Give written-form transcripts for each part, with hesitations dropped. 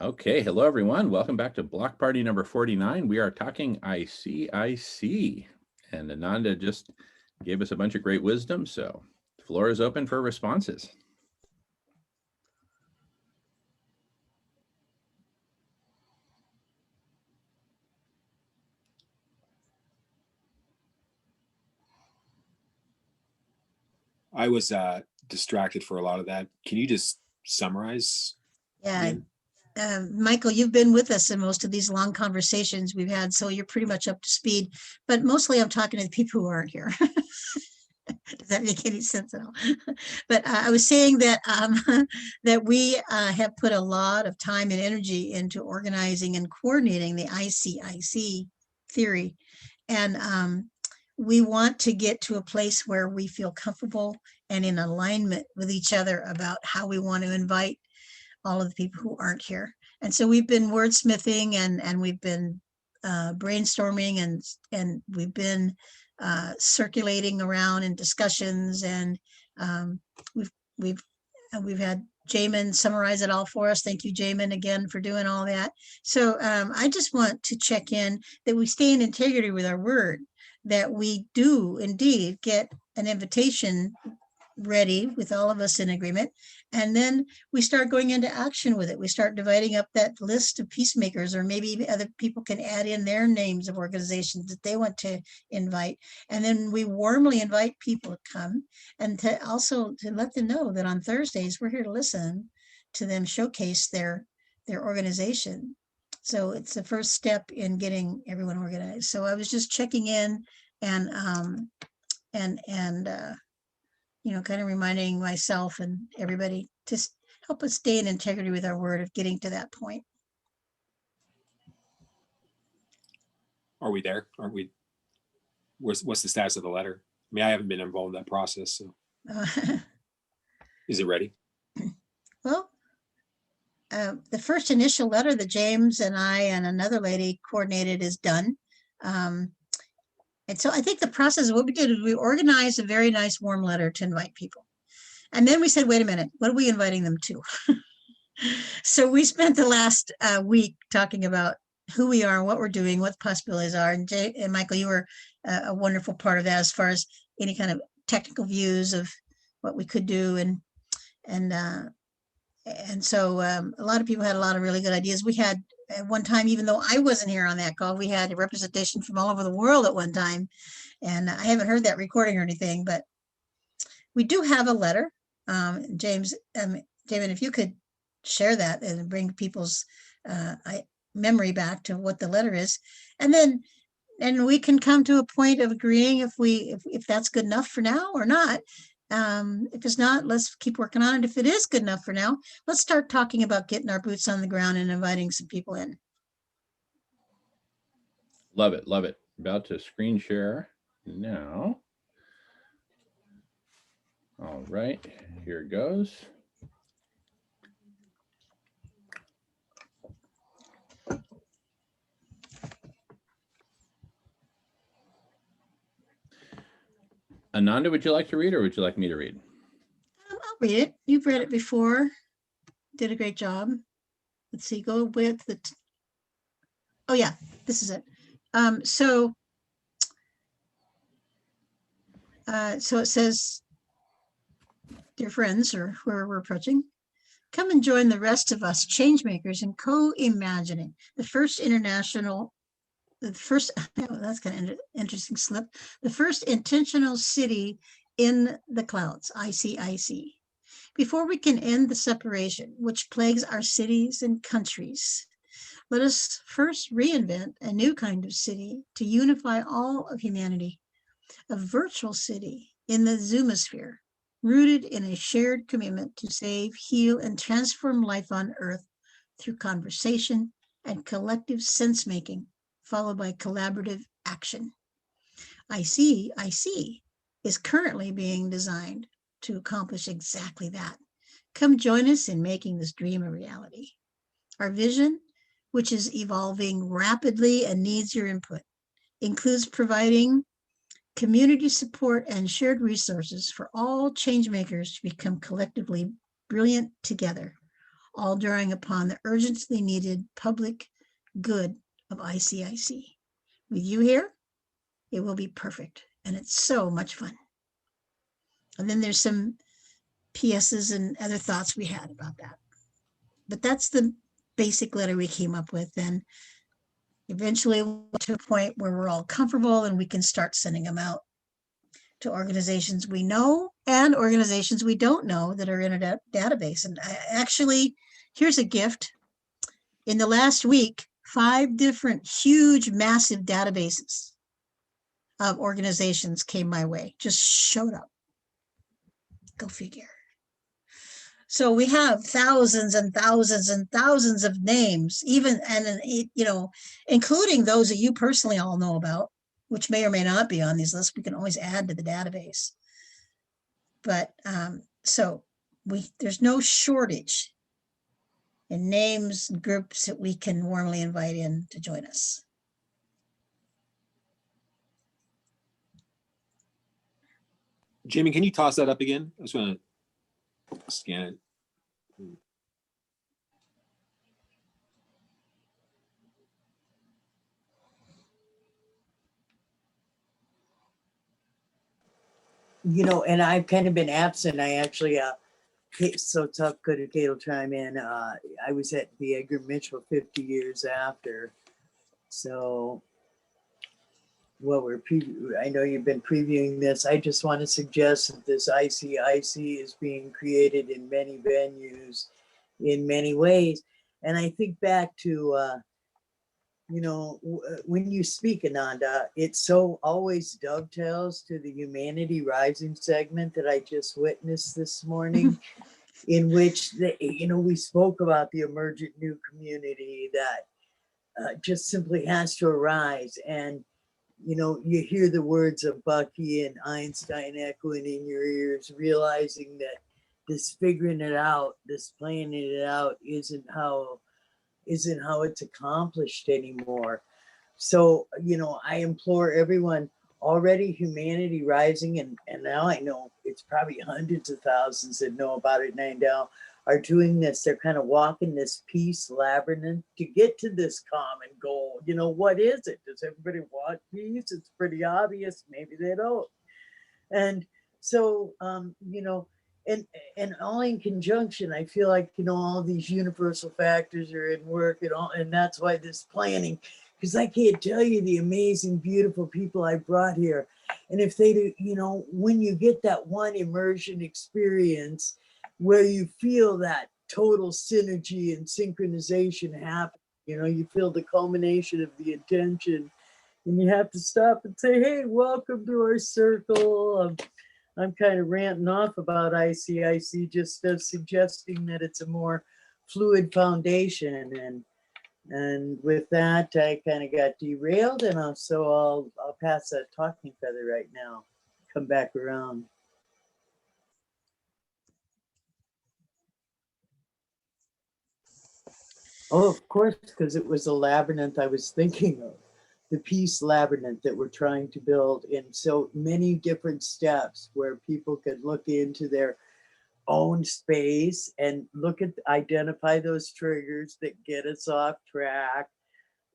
Okay, hello everyone. Welcome back to Block Party number 49. We are talking ICIC, and Ananda just gave us a bunch of great wisdom, so the floor is open for responses. I was distracted for a lot of that. Can you just summarize? Yeah, Michael, you've been with us in most of these long conversations we've had, so you're pretty much up to speed. But mostly I'm talking to the people who aren't here. Does that make any sense at all? But I was saying that that we have put a lot of time and energy into organizing and coordinating the ICIC theory. And we want to get to a place where we feel comfortable and in alignment with each other about how we want to invite all of the people who aren't here. And so we've been wordsmithing and we've been brainstorming and we've been circulating around in discussions, and we've had Jamin summarize it all for us. Thank you, Jamin, again for doing all that. So I just want to check in that we stay in integrity with our word, that we do indeed get an invitation ready with all of us in agreement, and then we start going into action with it. We start dividing up that list of peacemakers, or maybe other people can add in their names of organizations that they want to invite, and then we warmly invite people to come, and to also to let them know that on Thursdays we're here to listen to them showcase their organization. So it's the first step in getting everyone organized. So I was just checking in and kind of reminding myself and everybody to help us stay in integrity with our word of getting to that point. Are we there? Aren't we? What's the status of the letter? I mean, I haven't been involved in that process, so. Is it ready? Well, the first initial letter that James and I and another lady coordinated is done. And so I think the process of what we did is we organized a very nice warm letter to invite people. And then we said, wait a minute, what are we inviting them to? So we spent the last week talking about who we are, what we're doing, what the possibilities are. And Michael, you were a wonderful part of that as far as any kind of technical views of what we could do. And so a lot of people had a lot of really good ideas. We had at one time, even though I wasn't here on that call, we had a representation from all over the world at one time. And I haven't heard that recording or anything, but we do have a letter. James, Jamin, if you could share that and bring people's memory back to what the letter is. And we can come to a point of agreeing if that's good enough for now or not. If it's not, let's keep working on it. If it is good enough for now, let's start talking about getting our boots on the ground and inviting some people in. Love it, love it. About to screen share now. All right, here goes. Ananda, would you like to read or would you like me to read? I'll read it. You've read it before. Did a great job. Let's see, go with the, oh yeah, this is it. So it says, dear friends, or whoever we're approaching, come and join the rest of us changemakers in co-imagining the first that's kind of interesting slip, the first intentional city in the clouds, ICIC. Before we can end the separation which plagues our cities and countries, let us first reinvent a new kind of city to unify all of humanity, a virtual city in the Zoomosphere, rooted in a shared commitment to save, heal, and transform life on Earth through conversation and collective sense-making, followed by collaborative action. ICIC is currently being designed to accomplish exactly that. Come join us in making this dream a reality. Our vision, which is evolving rapidly and needs your input, includes providing community support and shared resources for all change makers to become collectively brilliant together, all drawing upon the urgently needed public good of ICIC. With you here, it will be perfect, and it's so much fun. And then there's some PSs and other thoughts we had about that. But that's the basic letter we came up with. And eventually we'll get to a point where we're all comfortable and we can start sending them out to organizations we know and organizations we don't know that are in a database. And actually, here's a gift. In the last week, 5 different huge, massive databases of organizations came my way, just showed up. Go figure. So we have thousands and thousands and thousands of names, even, and you know, including those that you personally all know about, which may or may not be on these lists. We can always add to the database. But so there's no shortage in names and groups that we can warmly invite in to join us. Jamie, can you toss that up again? I just want to scan it. You know, and I've kind of been absent. I actually, so Tough Cookie will chime in. I was at the Edgar Mitchell 50 years after. So, well, I know you've been previewing this. I just want to suggest that this ICIC is being created in many venues, in many ways. And I think back to, you know, when you speak, Ananda, it so always dovetails to the Humanity Rising segment that I just witnessed this morning, in which, you know, we spoke about the emergent new community that just simply has to arise. And, you know, you hear the words of Bucky and Einstein echoing in your ears, realizing that this figuring it out, this planning it out isn't how it's accomplished anymore. So, you know, I implore everyone, already Humanity Rising, and now I know it's probably hundreds of thousands that know about it now, are doing this. They're kind of walking this peace labyrinth to get to this common goal. You know, what is it? Does everybody want peace? It's pretty obvious. Maybe they don't. And so, you know, and all in conjunction, I feel like, you know, all these universal factors are in work and that's why this planning, because I can't tell you the amazing, beautiful people I brought here. And if they do, you know, when you get that one immersion experience where you feel that total synergy and synchronization happen, you know, you feel the culmination of the intention, and you have to stop and say, hey, welcome to our circle. I'm kind of ranting off about ICIC, just suggesting that it's a more fluid foundation. And with that, I kind of got derailed, and so I'll pass that talking feather right now. Come back around. Oh, of course, because it was a labyrinth I was thinking of. The peace labyrinth that we're trying to build in so many different steps where people could look into their own space and identify those triggers that get us off track,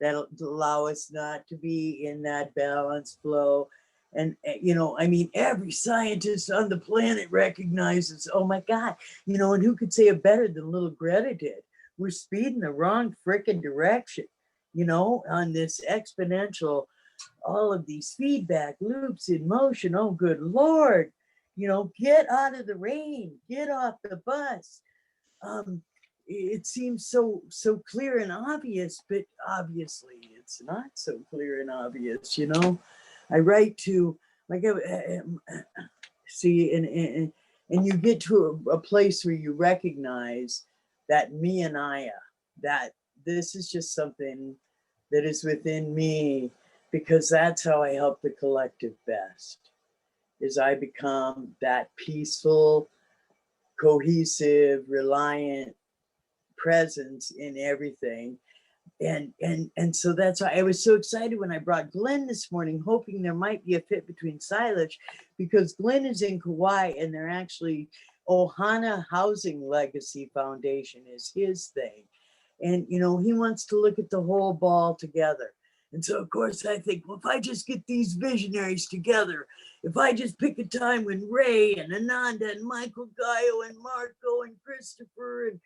that'll allow us not to be in that balanced flow. And, you know, I mean, every scientist on the planet recognizes, oh my God, you know, and who could say it better than little Greta did? We're speeding the wrong freaking direction. You know, on this exponential, all of these feedback loops in motion. Oh, good Lord, you know, get out of the rain, get off the bus. It seems so clear and obvious, but obviously it's not so clear and obvious, you know. I write to, like, see, and you get to a place where you recognize that me and that this is just something that is within me, because that's how I help the collective best, is I become that peaceful, cohesive, reliant presence in everything. And so that's why I was so excited when I brought Glenn this morning, hoping there might be a fit between Silas, because Glenn is in Kauai and they're actually Ohana Housing Legacy Foundation is his thing. And, you know, he wants to look at the whole ball together. And so, of course, I think, well, if I just get these visionaries together, if I just pick a time when Ray and Ananda and Michael Gaio and Marco and Christopher and,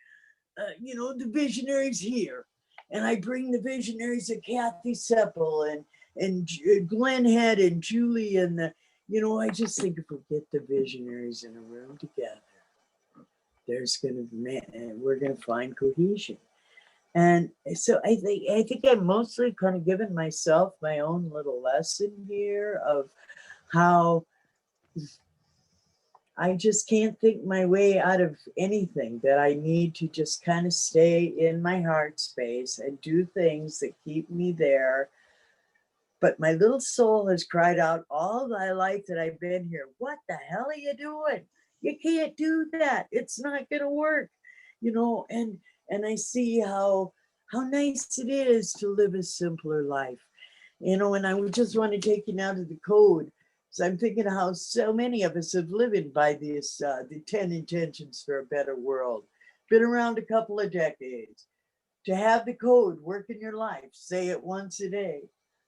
you know, the visionaries here, and I bring the visionaries of Kathy Seppel and Glenn Head and Julie and the, you know, I just think if we get the visionaries in a room together, there's gonna be, we're gonna find cohesion. And so I think I'm mostly kind of given myself my own little lesson here of how I just can't think my way out of anything, that I need to just kind of stay in my heart space and do things that keep me there. But my little soul has cried out all my life that I've been here. What the hell are you doing? You can't do that. It's not going to work, you know, and I see how nice it is to live a simpler life, you know, and I would just want to take you now to the code. So I'm thinking how so many of us have lived by this, the 10 intentions for a better world, been around a couple of decades. To have the code work in your life, say it once a day.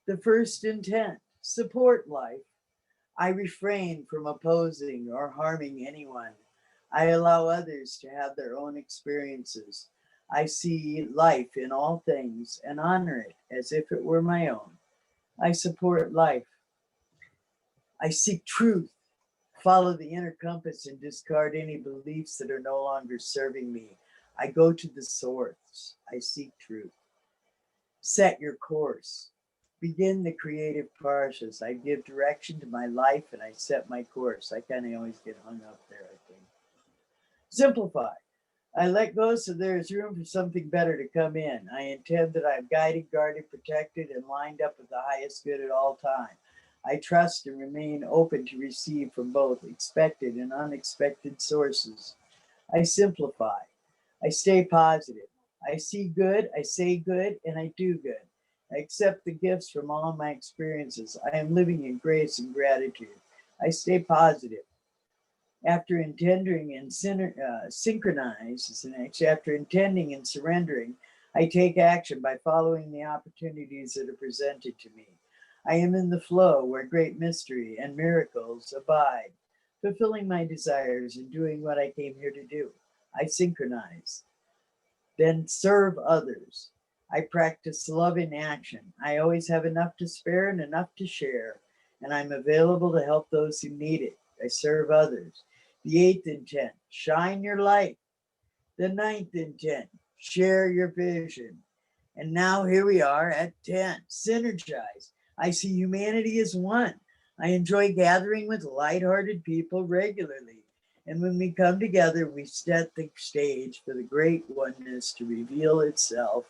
The first intent, support life. I refrain from opposing or harming anyone. I allow others to have their own experiences. I see life in all things and honor it as if it were my own. I support life. I seek truth, follow the inner compass and discard any beliefs that are no longer serving me. I go to the source. I seek truth. Set your course. Begin the creative process. I give direction to my life and I set my course. I kind of always get hung up there, I think. Simplify. I let go so there is room for something better to come in. I intend that I am guided, guarded, protected, and lined up with the highest good at all time. I trust and remain open to receive from both expected and unexpected sources. I simplify. I stay positive. I see good, I say good, and I do good. I accept the gifts from all my experiences. I am living in grace and gratitude. I stay positive. After intending and synchronize, after intending and surrendering, I take action by following the opportunities that are presented to me. I am in the flow where great mystery and miracles abide, fulfilling my desires and doing what I came here to do. I synchronize, then serve others. I practice love in action. I always have enough to spare and enough to share, and I'm available to help those who need it. I serve others. The 8th intent, shine your light. The 9th intent, share your vision. And now here we are at 10, synergize. I see humanity as one. I enjoy gathering with lighthearted people regularly. And when we come together, we set the stage for the great oneness to reveal itself.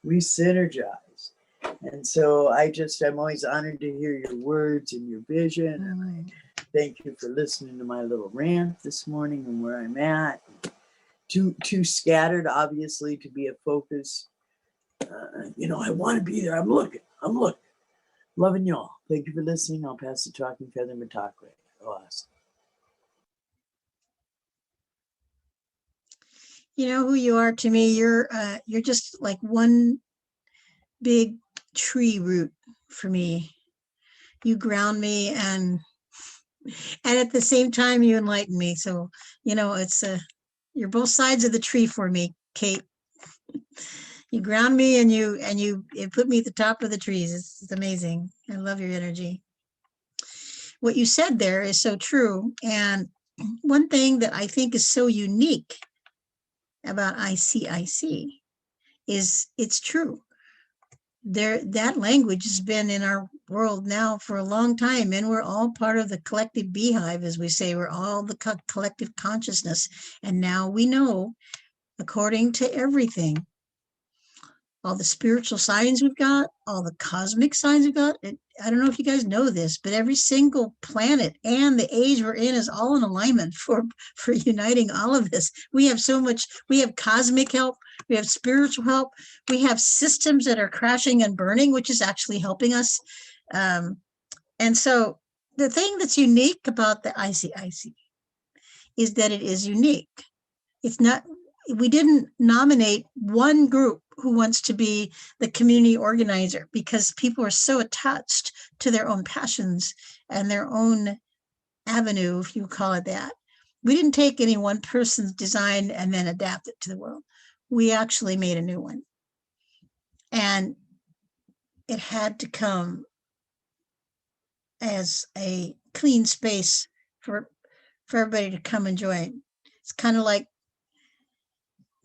We synergize. And so I'm always honored to hear your words and your vision. And I thank you for listening to my little rant this morning and where I'm at. Too scattered, obviously, to be a focus. You know, I want to be there. I'm looking. Loving y'all. Thank you for listening. I'll pass the talking feather Matakwe. Awesome. You know who you are to me. You're just like one big tree root for me. You ground me and at the same time you enlighten me. So, you know, it's you're both sides of the tree for me, Kate. You ground me and you put me at the top of the trees. It's amazing. I love your energy. What you said there is so true. And one thing that I think is so unique about ICIC is it's true. That language has been in our world now for a long time, and we're all part of the collective beehive, as we say. We're all the collective consciousness. And now we know, according to everything, all the spiritual signs we've got, all the cosmic signs we've got. I don't know if you guys know this, but every single planet and the age we're in is all in alignment for uniting all of this. We have so much, we have cosmic help, we have spiritual help, we have systems that are crashing and burning, which is actually helping us. And so the thing that's unique about the ICIC is that it is unique. It's not, we didn't nominate one group who wants to be the community organizer, because people are so attached to their own passions and their own avenue, if you call it that. We didn't take any one person's design and then adapt it to the world. We actually made a new one. And it had to come as a clean space for everybody to come and join. It's kind of like,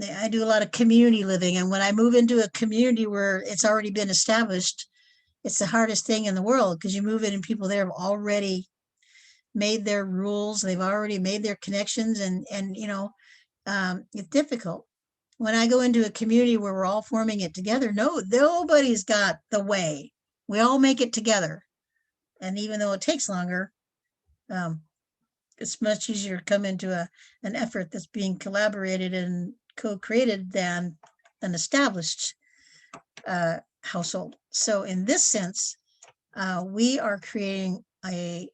I do a lot of community living, and when I move into a community where it's already been established, it's the hardest thing in the world, because you move in and people there have already made their rules, they've already made their connections, and you know, it's difficult. When I go into a community where we're all forming it together, nobody's got the way. We all make it together. And even though it takes longer, it's much easier to come into an effort that's being collaborated and co-created than an established household. So in this sense, we are creating a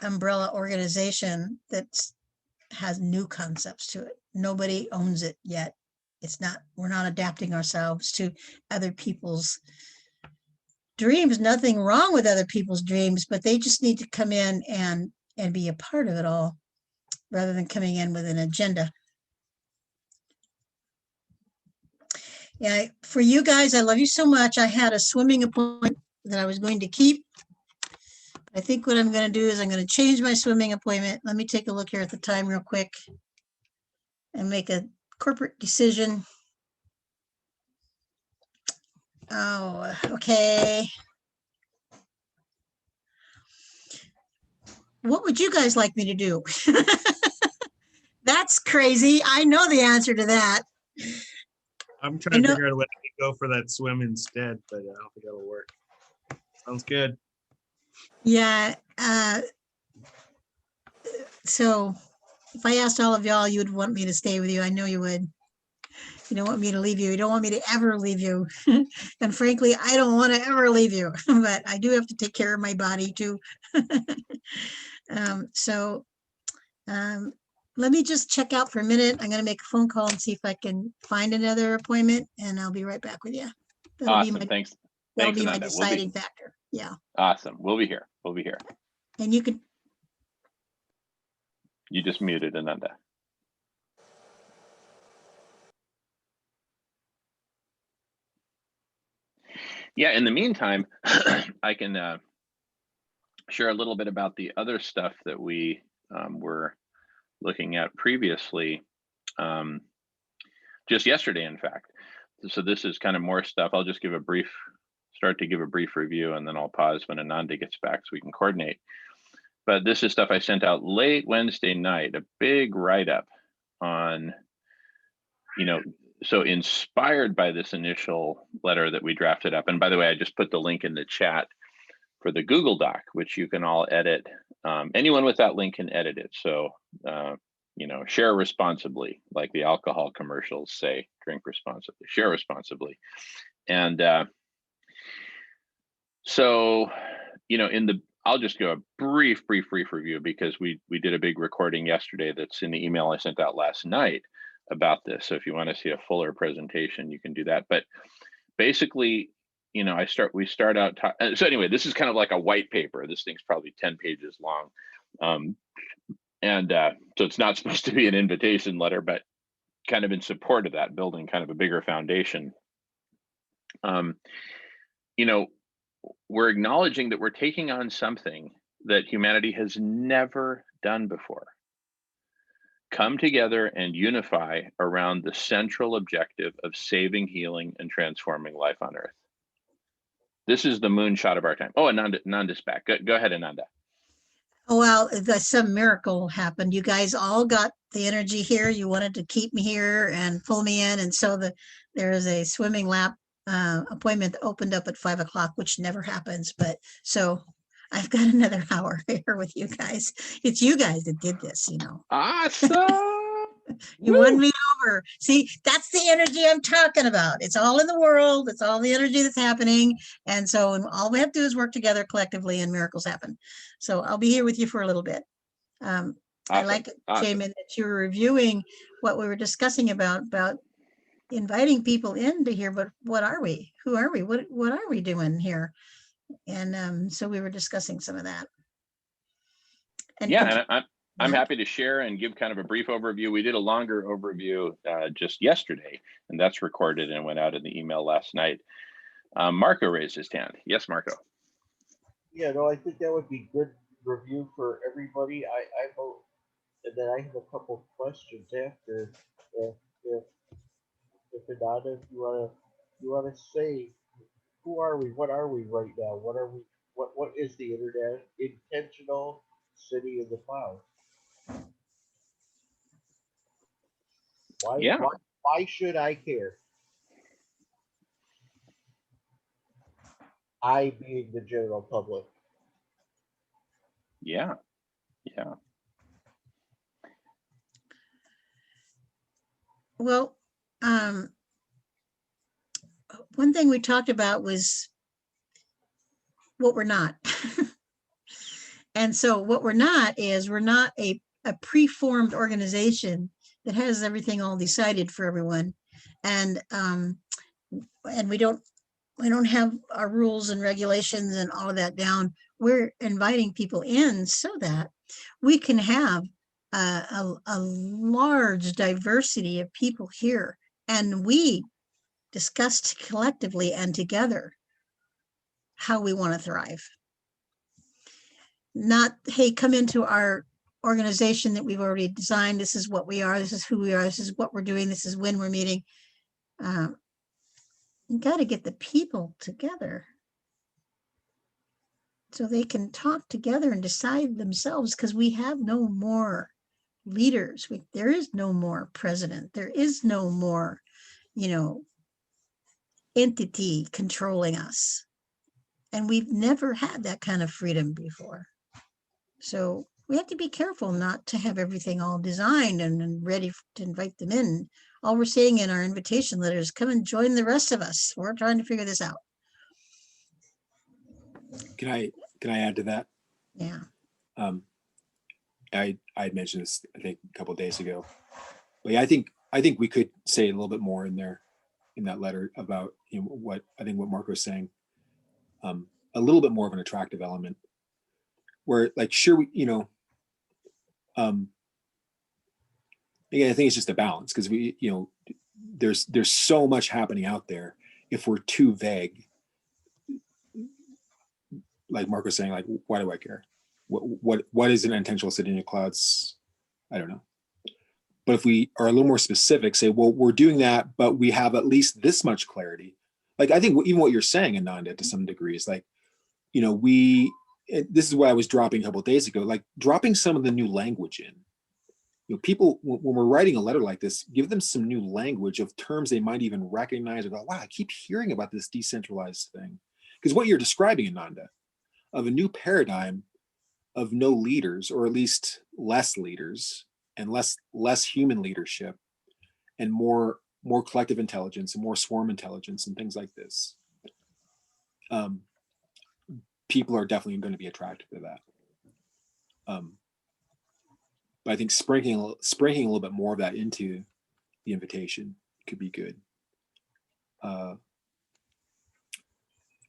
umbrella organization that has new concepts to it. Nobody owns it yet. We're not adapting ourselves to other people's dreams. Nothing wrong with other people's dreams, but they just need to come in and be a part of it all, rather than coming in with an agenda. Yeah, for you guys, I love you so much. I had a swimming appointment that I was going to keep. I think what I'm going to do is I'm going to change my swimming appointment. Let me take a look here at the time real quick and make a corporate decision. Oh, okay. What would you guys like me to do? That's crazy. I know the answer to that. I'm trying to figure out a way to go for that swim instead, but I don't think that'll work. Sounds good. Yeah. So if I asked all of y'all, you'd want me to stay with you. I know you would. You don't want me to leave you. You don't want me to ever leave you. And frankly, I don't want to ever leave you, but I do have to take care of my body too. Let me just check out for a minute. I'm going to make a phone call and see if I can find another appointment, and I'll be right back with you. Awesome. Thanks. That'll Thanks, be my Ananda. deciding factor. Yeah. Awesome. We'll be here. We'll be here. And you can. You just muted, Ananda. Yeah, in the meantime, I can share a little bit about the other stuff that we were looking at previously, just yesterday, in fact. So this is kind of more stuff. I'll just start to give a brief review, and then I'll pause when Ananda gets back so we can coordinate. But this is stuff I sent out late Wednesday night, a big write-up on, so inspired by this initial letter that we drafted up. And by the way, I just put the link in the chat for the Google Doc, which you can all edit. Anyone with that link can edit it. So, share responsibly, like the alcohol commercials say, drink responsibly, share responsibly. And so, I'll just go a brief review, because we did a big recording yesterday that's in the email I sent out last night about this. So if you want to see a fuller presentation, you can do that. But basically, we start out. So anyway, this is kind of like a white paper. This thing's probably 10 pages long. So it's not supposed to be an invitation letter, but kind of in support of that, building kind of a bigger foundation. We're acknowledging that we're taking on something that humanity has never done before. Come together and unify around the central objective of saving, healing, and transforming life on Earth. This is the moonshot of our time. Oh, Ananda's back. Go ahead, Ananda. Oh, well, some miracle happened. You guys all got the energy here. You wanted to keep me here and pull me in. And so there is a swimming lap appointment that opened up at 5 o'clock, which never happens. But so I've got another hour here with you guys. It's you guys that did this, Awesome. You won me over. See, that's the energy I'm talking about. It's all in the world. It's all the energy that's happening. And so all we have to do is work together collectively and miracles happen. So I'll be here with you for a little bit. I Awesome. like it, Awesome. Jamin, that you were reviewing what we were discussing about inviting people in to hear, but what are we? Who are we? What are we doing here? And so we were discussing some of that. And Yeah, and I'm Yeah. happy to share and give kind of a brief overview. We did a longer overview just yesterday, and that's recorded and went out in the email last night. Marco raised his hand. Yes, Marco. Yeah, no, I think that would be good review for everybody. I hope, and then I have a couple questions after. If Ananda, if you wanna say, who are we? What are we right now? What are we? What is the internet? Intentional city in the cloud. Yeah. Why should I care? I being the general public. Yeah. Yeah. Well, one thing we talked about was what we're not. And so what we're not is we're not a preformed organization that has everything all decided for everyone. And we don't have our rules and regulations and all of that down. We're inviting people in so that we can have a large diversity of people here, and we discussed collectively and together how we want to thrive. Not, hey, come into our organization that we've already designed. This is what we are. This is who we are. This is what we're doing. This is when we're meeting. You got to get the people together so they can talk together and decide themselves, because we have no more leaders. There is no more president. There is no more, entity controlling us. And we've never had that kind of freedom before. So we have to be careful not to have everything all designed and ready to invite them in. All we're saying in our invitation letters, come and join the rest of us. We're trying to figure this out. Can I add to that? Yeah. I had mentioned this, I think, a couple of days ago. But yeah, I think we could say a little bit more in there, in that letter, about what I think what Marco was saying. A little bit more of an attractive element, where, like, sure, we, again, I think it's just a balance, because we, there's so much happening out there. If we're too vague, like Marco's saying, like, why do I care? What is an intentional city in the clouds? I don't know. But if we are a little more specific, say, well, we're doing that, but we have at least this much clarity. Like, I think even what you're saying, Ananda, to some degree, is like, this is what I was dropping a couple of days ago, like dropping some of the new language in. People, when we're writing a letter like this, give them some new language of terms they might even recognize, or go, wow, I keep hearing about this decentralized thing. Because what you're describing, Ananda, of a new paradigm of no leaders, or at least less leaders, and less human leadership, and more collective intelligence, and more swarm intelligence, and things like this. People are definitely going to be attracted to that. But I think sprinkling a little bit more of that into the invitation could be good. And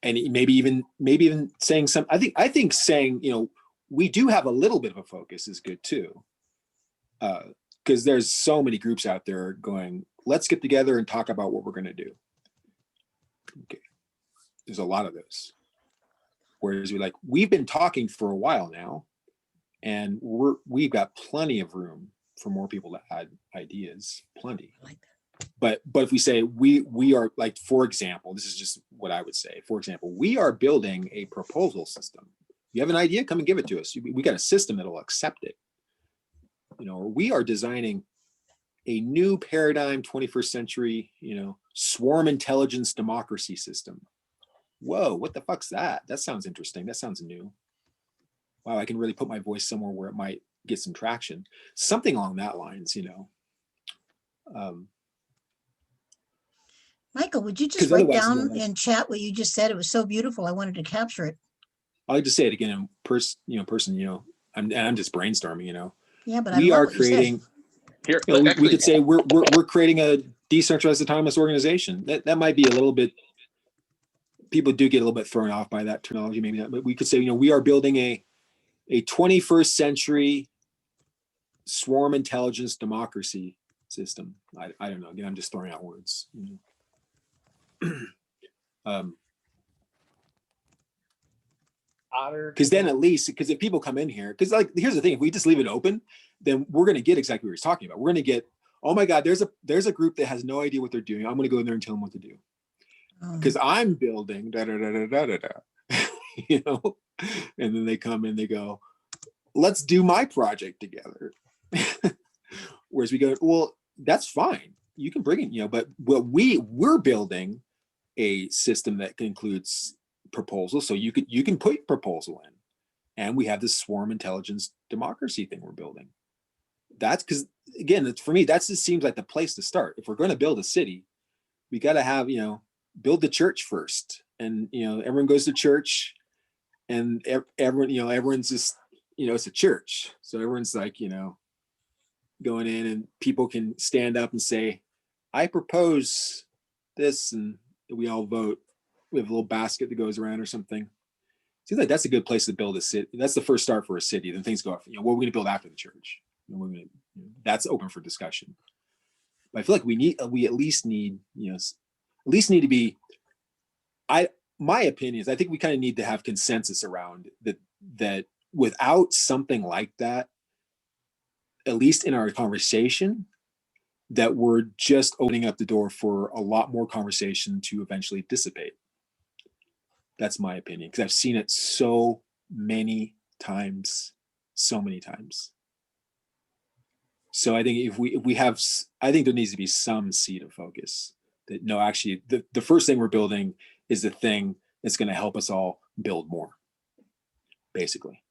maybe even saying some. I think saying, we do have a little bit of a focus is good too, because there's so many groups out there going, let's get together and talk about what we're going to do. Okay, there's a lot of those. Whereas we've been talking for a while now, and we've got plenty of room for more people to add ideas, plenty. I like that. But if we say we are, like, for example, this is just what I would say. For example, we are building a proposal system. You have an idea, come and give it to us. We got a system that'll accept it. Or we are designing a new paradigm, 21st century, swarm intelligence democracy system. Whoa, what the fuck's that? That sounds interesting. That sounds new. Wow, I can really put my voice somewhere where it might get some traction. Something along that lines, Michael, would you just 'Cause write otherwise, down like, in chat what you just said? It was so beautiful. I wanted to capture it. I'll just say it again in person, I'm just brainstorming, Yeah, but I we love are what you said. creating, Here, we actually, could say we're creating a decentralized autonomous organization. That might be a little bit, people do get a little bit thrown off by that terminology, maybe not, but we could say, we are building a 21st century swarm intelligence democracy system. I don't know. Again, I'm just throwing out words. Otter. Because then at least, because if people come in here, because like here's the thing, if we just leave it open, then we're going to get exactly what he's talking about. We're going to get, oh my God, there's a group that has no idea what they're doing. I'm going to go in there and tell them what to do. Because I'm building da da da da da da da, and then they come in, they go, let's do my project together. Whereas we go, well, that's fine. You can bring it, but what we're building a system that includes proposals. So you can put your proposal in, and we have this swarm intelligence democracy thing we're building. That's because, again, for me, that just seems like the place to start. If we're going to build a city, we got to have, build the church first. And, everyone goes to church, and everyone, everyone's just, it's a church. So everyone's like, going in, and people can stand up and say, I propose this, and we all vote. We have a little basket that goes around or something. Seems like that's a good place to build a city. That's the first start for a city. Then things go off. What are we going to build after the church? That's open for discussion. But I feel like we at least need to be. My opinion is, I think we kind of need to have consensus around that without something like that, at least in our conversation, that we're just opening up the door for a lot more conversation to eventually dissipate. That's my opinion, because I've seen it so many times. So I think if we have, I think there needs to be some seed of focus that, no, actually the first thing we're building is the thing that's going to help us all build more, basically.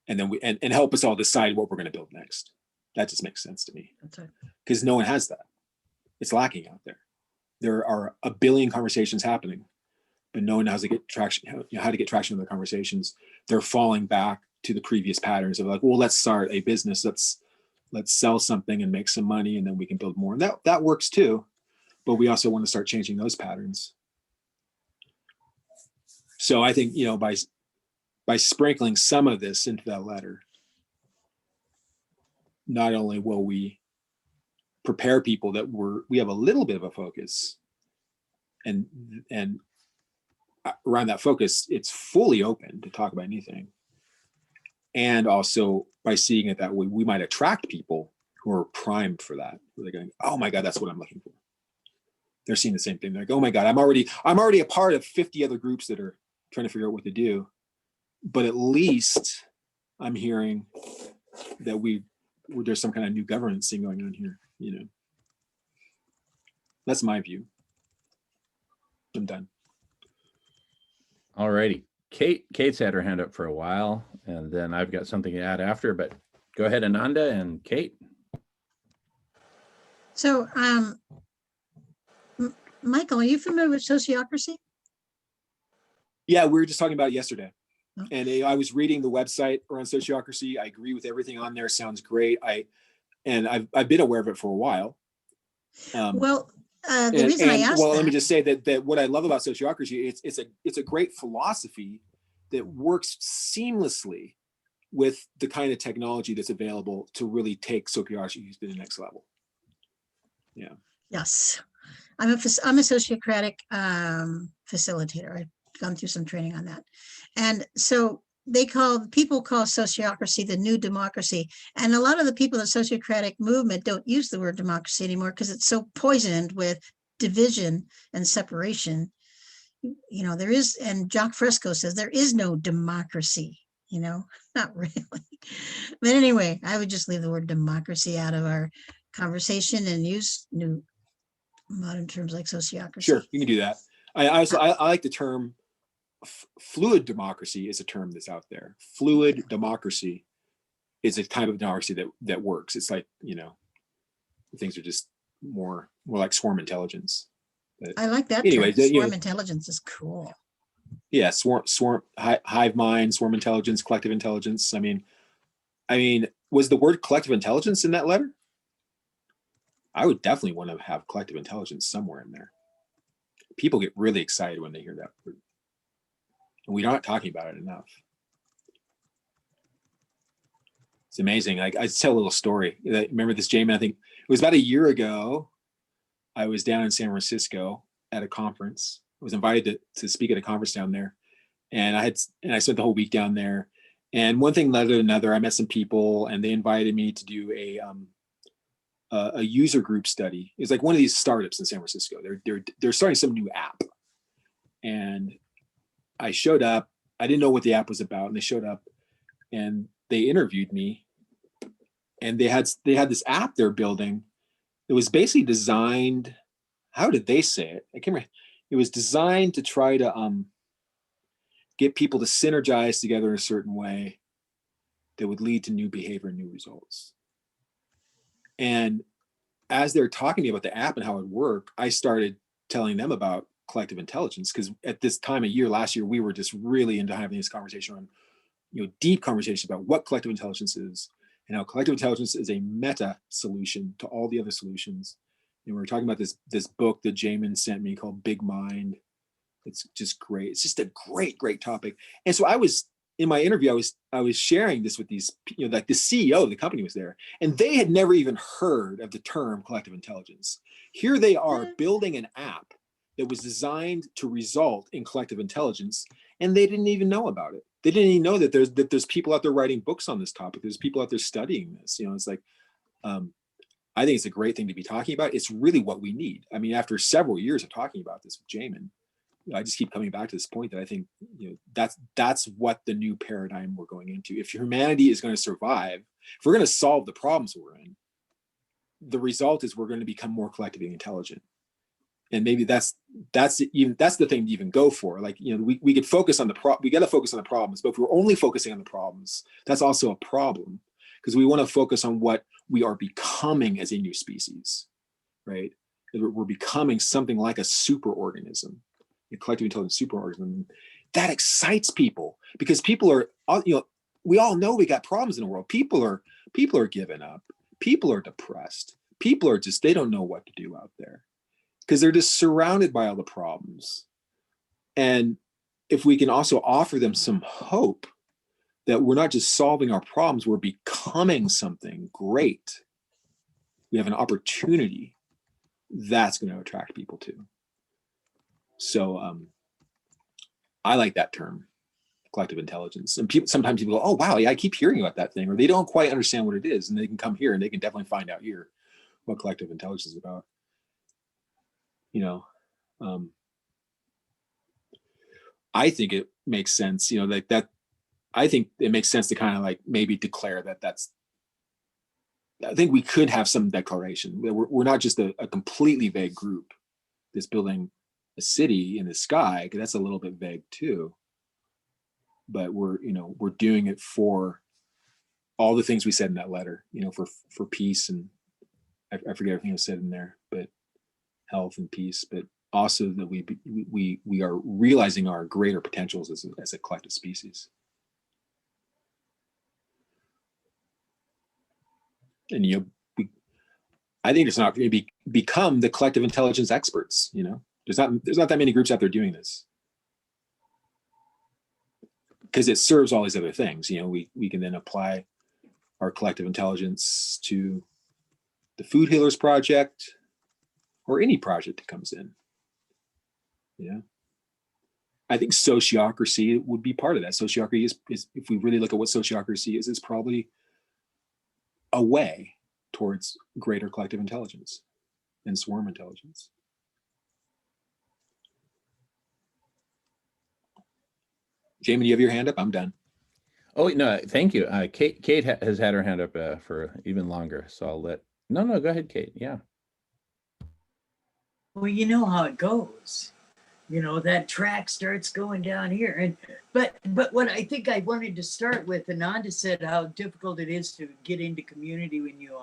And then and help us all decide what we're going to build next. That just makes sense to me. That's right. Because no one has that. It's lacking out there. There are a billion conversations happening, but no one knows how to get traction, how to get traction in the conversations. They're falling back to the previous patterns of like, well, let's start a business. Let's sell something and make some money, and then we can build more. And that works too. But we also want to start changing those patterns. So I think, by sprinkling some of this into that letter, not only will we prepare people that we have a little bit of a focus, and around that focus, it's fully open to talk about anything. And also by seeing it that way, we might attract people who are primed for that. They're going, oh my God, that's what I'm looking for. They're seeing the same thing. They're like, oh my God, I'm already a part of 50 other groups that are trying to figure out what to do. But at least I'm hearing that there's some kind of new governance thing going on here. That's my view. I'm done. All righty. Kate's had her hand up for a while, and then I've got something to add after, but go ahead, Ananda and Kate. So, Michael, are you familiar with sociocracy? Yeah, we were just talking about it yesterday. Oh. And I was reading the website around sociocracy. I agree with everything on there. Sounds great. I've been aware of it for a while. The reason I asked let me just say that what I love about sociocracy, it's a great philosophy that works seamlessly with the kind of technology that's available to really take sociocracy to the next level. Yeah. Yes, I'm a sociocratic facilitator. I've gone through some training on that, and so people call sociocracy the new democracy. And a lot of the people in the sociocratic movement don't use the word democracy anymore because it's so poisoned with division and separation. There is, and Jacques Fresco says there is no democracy, not really. But anyway, I would just leave the word democracy out of our conversation and use new modern terms like sociocracy. Sure, you can do that. I like the term fluid democracy is a term that's out there. Fluid democracy is a type of democracy that works. It's like, things are just more like swarm intelligence. But I like that anyway, term. you know, Swarm intelligence is cool. yeah, hive mind, swarm intelligence, collective intelligence. I mean, was the word collective intelligence in that letter? I would definitely want to have collective intelligence somewhere in there. People get really excited when they hear that word, and we're not talking about it enough. It's amazing. I tell a little story. Remember this, Jamin? I think it was about a year ago. I was down in San Francisco at a conference. I was invited to speak at a conference down there, and I spent the whole week down there. And one thing led to another. I met some people, and they invited me to do a user group study. It's like one of these startups in San Francisco. They're starting some new app, and I showed up. I didn't know what the app was about, and they showed up, and they interviewed me, and they had this app they're building. It was basically designed. How did they say it? I can't remember. It was designed to try to get people to synergize together in a certain way that would lead to new behavior and new results. And as they're talking to me about the app and how it worked, I started telling them about collective intelligence, because at this time of year, last year, we were just really into having this conversation on, deep conversation about what collective intelligence is and how collective intelligence is a meta solution to all the other solutions. And we were talking about this book that Jamin sent me called Big Mind. It's just great. It's just a great topic. And so in my interview, I was sharing this with these, like the CEO of the company was there, and they had never even heard of the term collective intelligence. Here they are building an app that was designed to result in collective intelligence, and they didn't even know about it. They didn't even know that there's people out there writing books on this topic. There's people out there studying this. It's like, I think it's a great thing to be talking about. It's really what we need. I mean, after several years of talking about this with Jamin, I just keep coming back to this point that I think, that's what the new paradigm we're going into. If humanity is going to survive, if we're going to solve the problems we're in, the result is we're going to become more collectively intelligent. And maybe that's the thing to even go for. Like, we could focus on we got to focus on the problems, but if we're only focusing on the problems, that's also a problem, because we want to focus on what we are becoming as a new species, right? We're becoming something like a super organism, a collective intelligent super organism. That excites people, because people are, we all know we got problems in the world. People are giving up. People are depressed. People are they don't know what to do out there, because they're just surrounded by all the problems. And if we can also offer them some hope that we're not just solving our problems, we're becoming something great, we have an opportunity, that's going to attract people too. So I like that term, collective intelligence. And sometimes people go, oh, wow, yeah, I keep hearing about that thing, or they don't quite understand what it is. And they can come here and they can definitely find out here what collective intelligence is about. I think it makes sense, like that. I think it makes sense to kind of like maybe declare I think we could have some declaration. We're not just a completely vague group that's building a city in the sky, because that's a little bit vague too. But we're doing it for all the things we said in that letter, for peace, and I forget everything was said in there, but health and peace, but also that we are realizing our greater potentials as a collective species. And I think it's not going to become the collective intelligence experts. There's not that many groups out there doing this, because it serves all these other things. We can then apply our collective intelligence to the Food Healers Project, or any project that comes in. I think sociocracy would be part of that. Sociocracy is, if we really look at what sociocracy is probably a way towards greater collective intelligence and swarm intelligence. Jamie, do you have your hand up? I'm done. Oh, no, thank you. Kate has had her hand up for even longer, so I'll let, no, go ahead, Kate. Yeah. Well, you know how it goes. That track starts going down here. But what I think I wanted to start with, Ananda said how difficult it is to get into community when you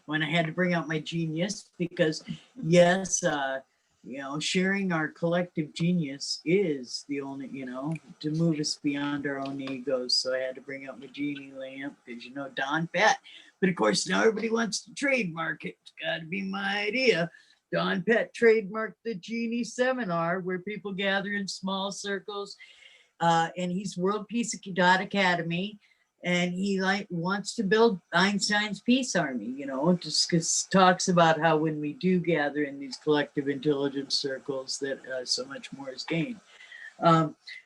when I had to bring out my genius because yes, sharing our collective genius is the only, to move us beyond our own egos. So I had to bring out my genie lamp because, Don Pett. But of course, now everybody wants to trademark it. It's got to be my idea. Don Pett trademarked the Genie Seminar where people gather in small circles. And he's World Peace Academy. And he wants to build Einstein's Peace Army, just talks about how when we do gather in these collective intelligence circles that so much more is gained.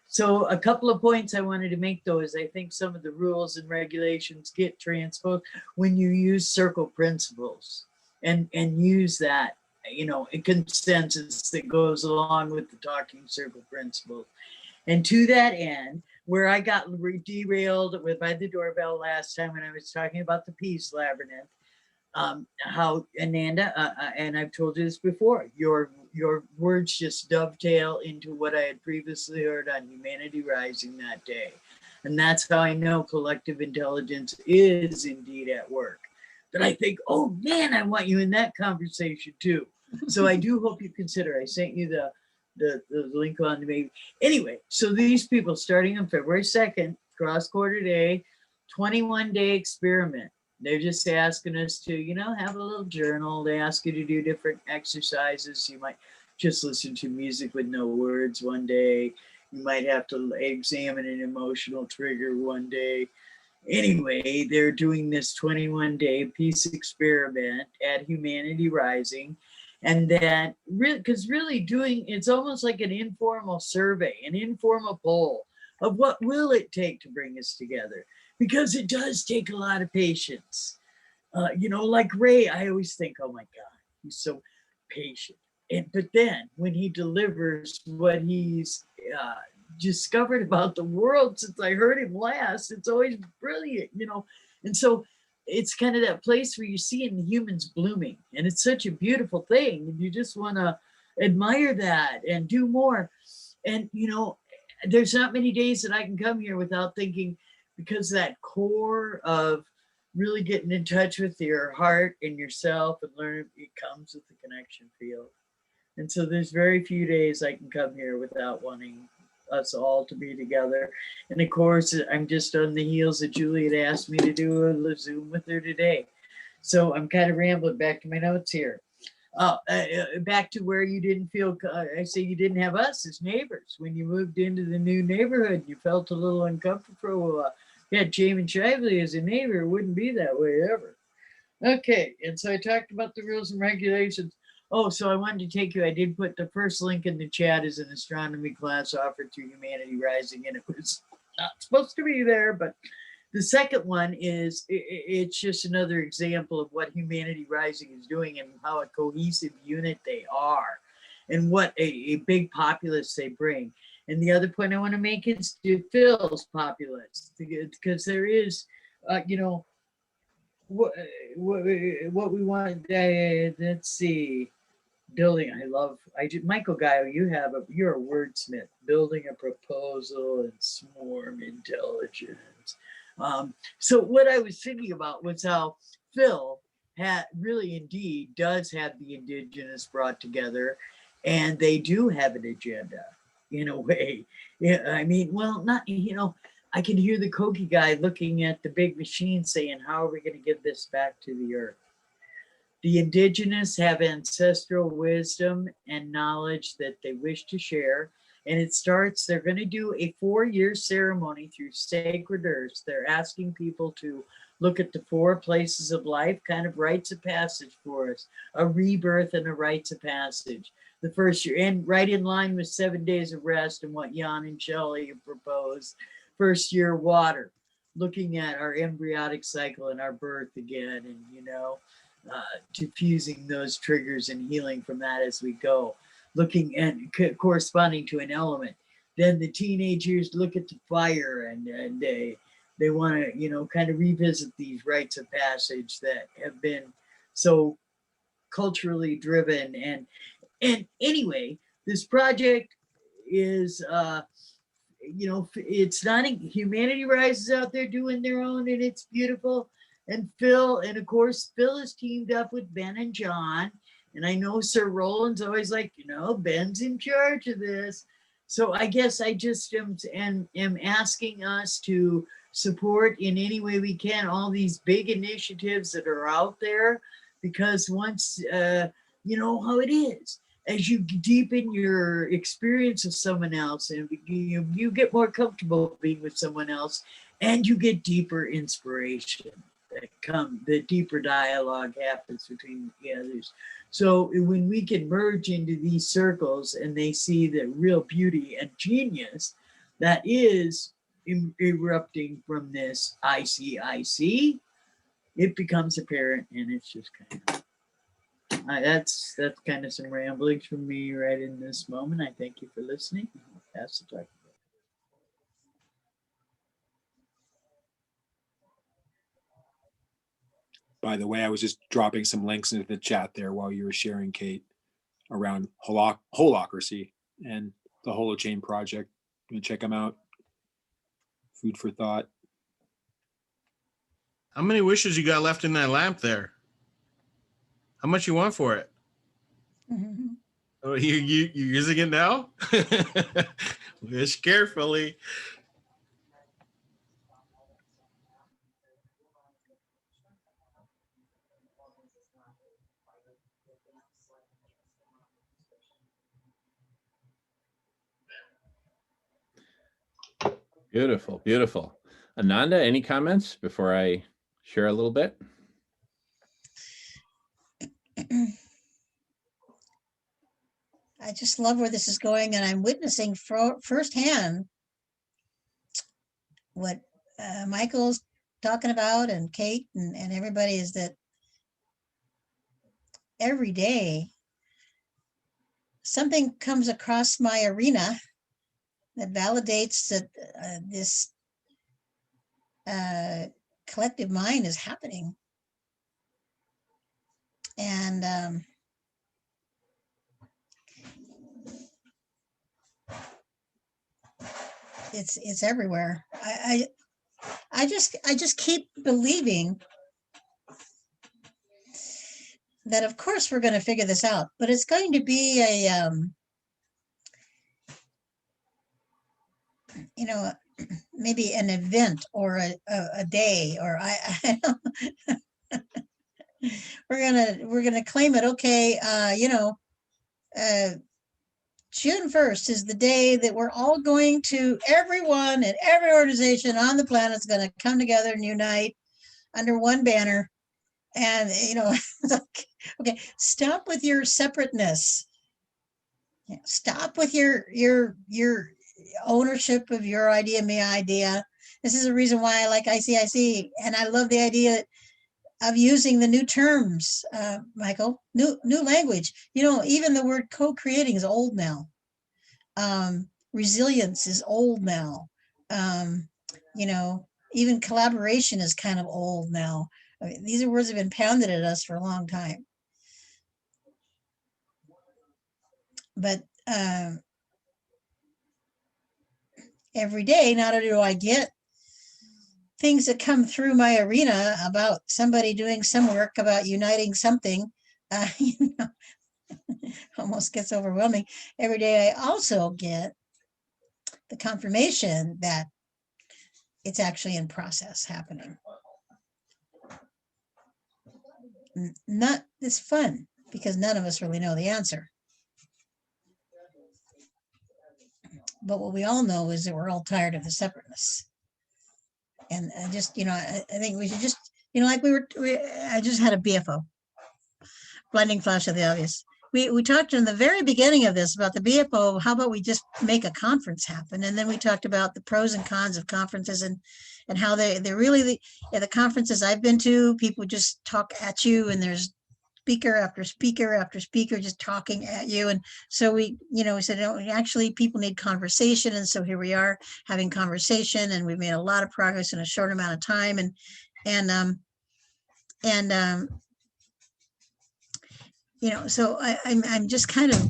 So a couple of points I wanted to make though is I think some of the rules and regulations get transposed when you use circle principles and use that, a consensus that goes along with the talking circle principles. And to that end, where I got derailed by the doorbell last time when I was talking about the Peace Labyrinth, how Ananda, and I've told you this before, your words just dovetail into what I had previously heard on Humanity Rising that day. And that's how I know collective intelligence is indeed at work. But I think, oh man, I want you in that conversation too. So I do hope you consider, I sent you the link on the maybe. Anyway, so these people starting on February 2nd, cross quarter day, 21-day experiment. They're just asking us to, have a little journal. They ask you to do different exercises. You might just listen to music with no words one day. You might have to examine an emotional trigger one day. Anyway, they're doing this 21-day peace experiment at Humanity Rising. And then, because really doing, it's almost like an informal survey, an informal poll of what will it take to bring us together? Because it does take a lot of patience. Like Ray, I always think, oh my God, he's so patient. But then when he delivers what he's discovered about the world since I heard him last, it's always brilliant, And so it's kind of that place where you're seeing the humans blooming, and it's such a beautiful thing. And you just want to admire that and do more. And, there's not many days that I can come here without thinking, because that core of really getting in touch with your heart and yourself and learn, it comes with the connection field. And so there's very few days I can come here without wanting us all to be together. And of course, I'm just on the heels of Julie had asked me to do a Zoom with her today. So I'm kind of rambling back to my notes here. Back to where you didn't feel, I say you didn't have us as neighbors. When you moved into the new neighborhood, you felt a little uncomfortable for a while. You had Jamin Shively as a neighbor, it wouldn't be that way ever. Okay, and so I talked about the rules and regulations. Oh, so I wanted to take you, I did put the first link in the chat as an astronomy class offered through Humanity Rising, and it was not supposed to be there, but the second one is, it's just another example of what Humanity Rising is doing and how a cohesive unit they are and what a big populace they bring. And the other point I want to make is to Phil's populace, because there is, what we want, let's see, building, Michael Guy, you're a wordsmith, building a proposal and swarm intelligence. So what I was thinking about was how Phil really indeed does have the indigenous brought together, and they do have an agenda in a way. Yeah, I mean, well, not, I can hear the Kogi guy looking at the big machine saying, how are we going to give this back to the earth? The indigenous have ancestral wisdom and knowledge that they wish to share. And it starts, they're going to do a 4-year ceremony through Sacred Earth. They're asking people to look at the 4 places of life, kind of rites of passage for us, a rebirth and a rites of passage. The first year, and right in line with 7 days of rest and what Jan and Shelley have proposed. First year, water, looking at our embryonic cycle and our birth again, and, diffusing those triggers and healing from that as we go. Looking and corresponding to an element. Then the teenage years look at the fire, and they want to, kind of revisit these rites of passage that have been so culturally driven. And anyway, this project is, it's not, Humanity Rises out there doing their own, and it's beautiful. And Phil, and of course, Phil is teamed up with Ben and John. And I know Sir Roland's always like, Ben's in charge of this. So I guess I just am asking us to support in any way we can all these big initiatives that are out there, because once you know how it is, as you deepen your experience with someone else and you get more comfortable being with someone else, and you get deeper inspiration the deeper dialogue happens between the others. So when we can merge into these circles and they see the real beauty and genius that is erupting from this ICIC, it becomes apparent, and it's just kind of that's kind of some ramblings from me right in this moment. I thank you for listening. I'll pass the talk. By the way, I was just dropping some links into the chat there while you were sharing, Kate, around holocracy and the Holochain project. You can check them out. Food for thought. How many wishes you got left in that lamp there? How much you want for it? Mhm. Oh, you using it now? Wish carefully. Beautiful, beautiful. Ananda, any comments before I share a little bit? I just love where this is going, and I'm witnessing firsthand what Michael's talking about, and Kate and everybody, is that every day something comes across my arena that validates that this collective mind is happening. And it's everywhere. I just keep believing that of course we're going to figure this out, but it's going to be a maybe an event or a day, or I we're gonna claim it. Okay, June 1st is the day that we're all going to, everyone and every organization on the planet is going to come together and unite under one banner. And okay, stop with your separateness. Stop with your ownership of your idea, my idea. This is the reason why I like ICIC, and I love the idea of using the new terms, Michael, new language. Even the word co-creating is old now. Resilience is old now. Even collaboration is kind of old now. I mean, these are words that have been pounded at us for a long time. But every day, not only do I get things that come through my arena about somebody doing some work about uniting something, almost gets overwhelming. Every day I also get the confirmation that it's actually in process happening. It's fun because none of us really know the answer. But what we all know is that we're all tired of the separateness. And I think we should just, I just had a BFO, blinding flash of the obvious. We talked in the very beginning of this about the BFO. How about we just make a conference happen? And then we talked about the pros and cons of conferences and how they're really the conferences I've been to, people just talk at you, and there's speaker after speaker after speaker just talking at you. And so we said, actually people need conversation. And so here we are having conversation, and we've made a lot of progress in a short amount of time. So I'm just kind of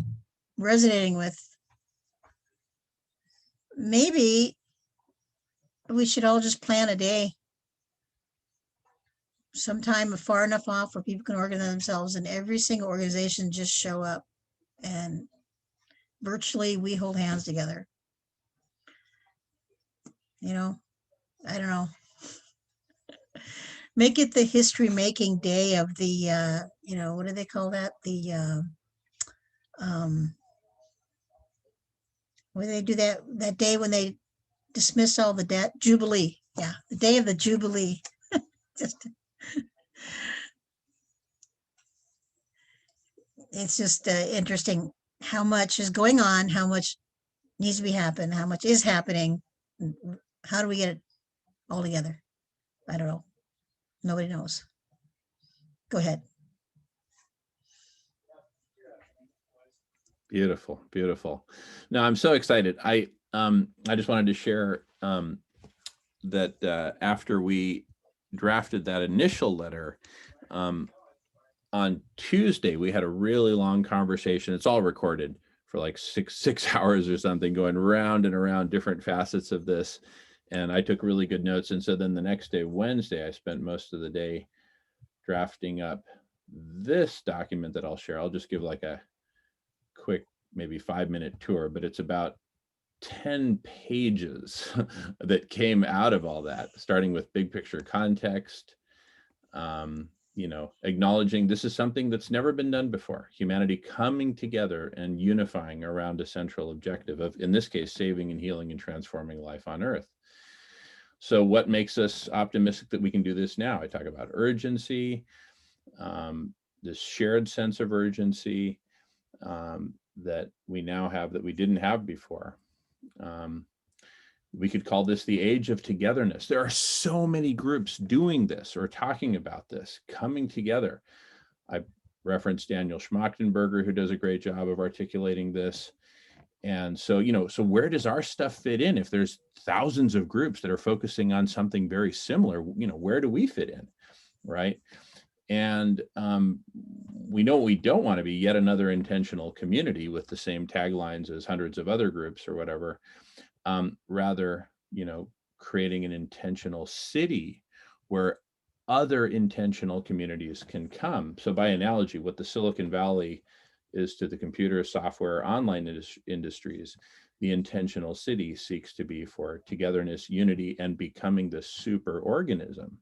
resonating with, maybe we should all just plan a day sometime far enough off where people can organize themselves, and every single organization just show up, and virtually we hold hands together. You know, I don't know. Make it the history making day of the, what do they call that? When they do that day when they dismiss all the debt, Jubilee. Yeah, the day of the Jubilee. Just, it's just interesting how much is going on, how much needs to be happen, how much is happening. How do we get it all together? I don't know. Nobody knows. Go ahead. Beautiful, beautiful. No, I'm so excited. I just wanted to share that after we drafted that initial letter, on Tuesday we had a really long conversation. It's all recorded for like six hours or something, going round and around different facets of this. And I took really good notes. And so then the next day, Wednesday, I spent most of the day drafting up this document that I'll share. I'll just give like a quick, maybe 5-minute tour, but it's about 10 pages that came out of all that, starting with big picture context, acknowledging this is something that's never been done before, humanity coming together and unifying around a central objective of, in this case, saving and healing and transforming life on Earth. So what makes us optimistic that we can do this now? I talk about urgency, this shared sense of urgency that we now have that we didn't have before. We could call this the age of togetherness. There are so many groups doing this or talking about this, coming together. I referenced Daniel Schmachtenberger, who does a great job of articulating this. And so, so where does our stuff fit in? If there's thousands of groups that are focusing on something very similar, where do we fit in, right? And we know we don't want to be yet another intentional community with the same taglines as hundreds of other groups or whatever. Rather, creating an intentional city where other intentional communities can come. So by analogy, what the Silicon Valley is to the computer, software, online industries, the intentional city seeks to be for togetherness, unity, and becoming the super organism.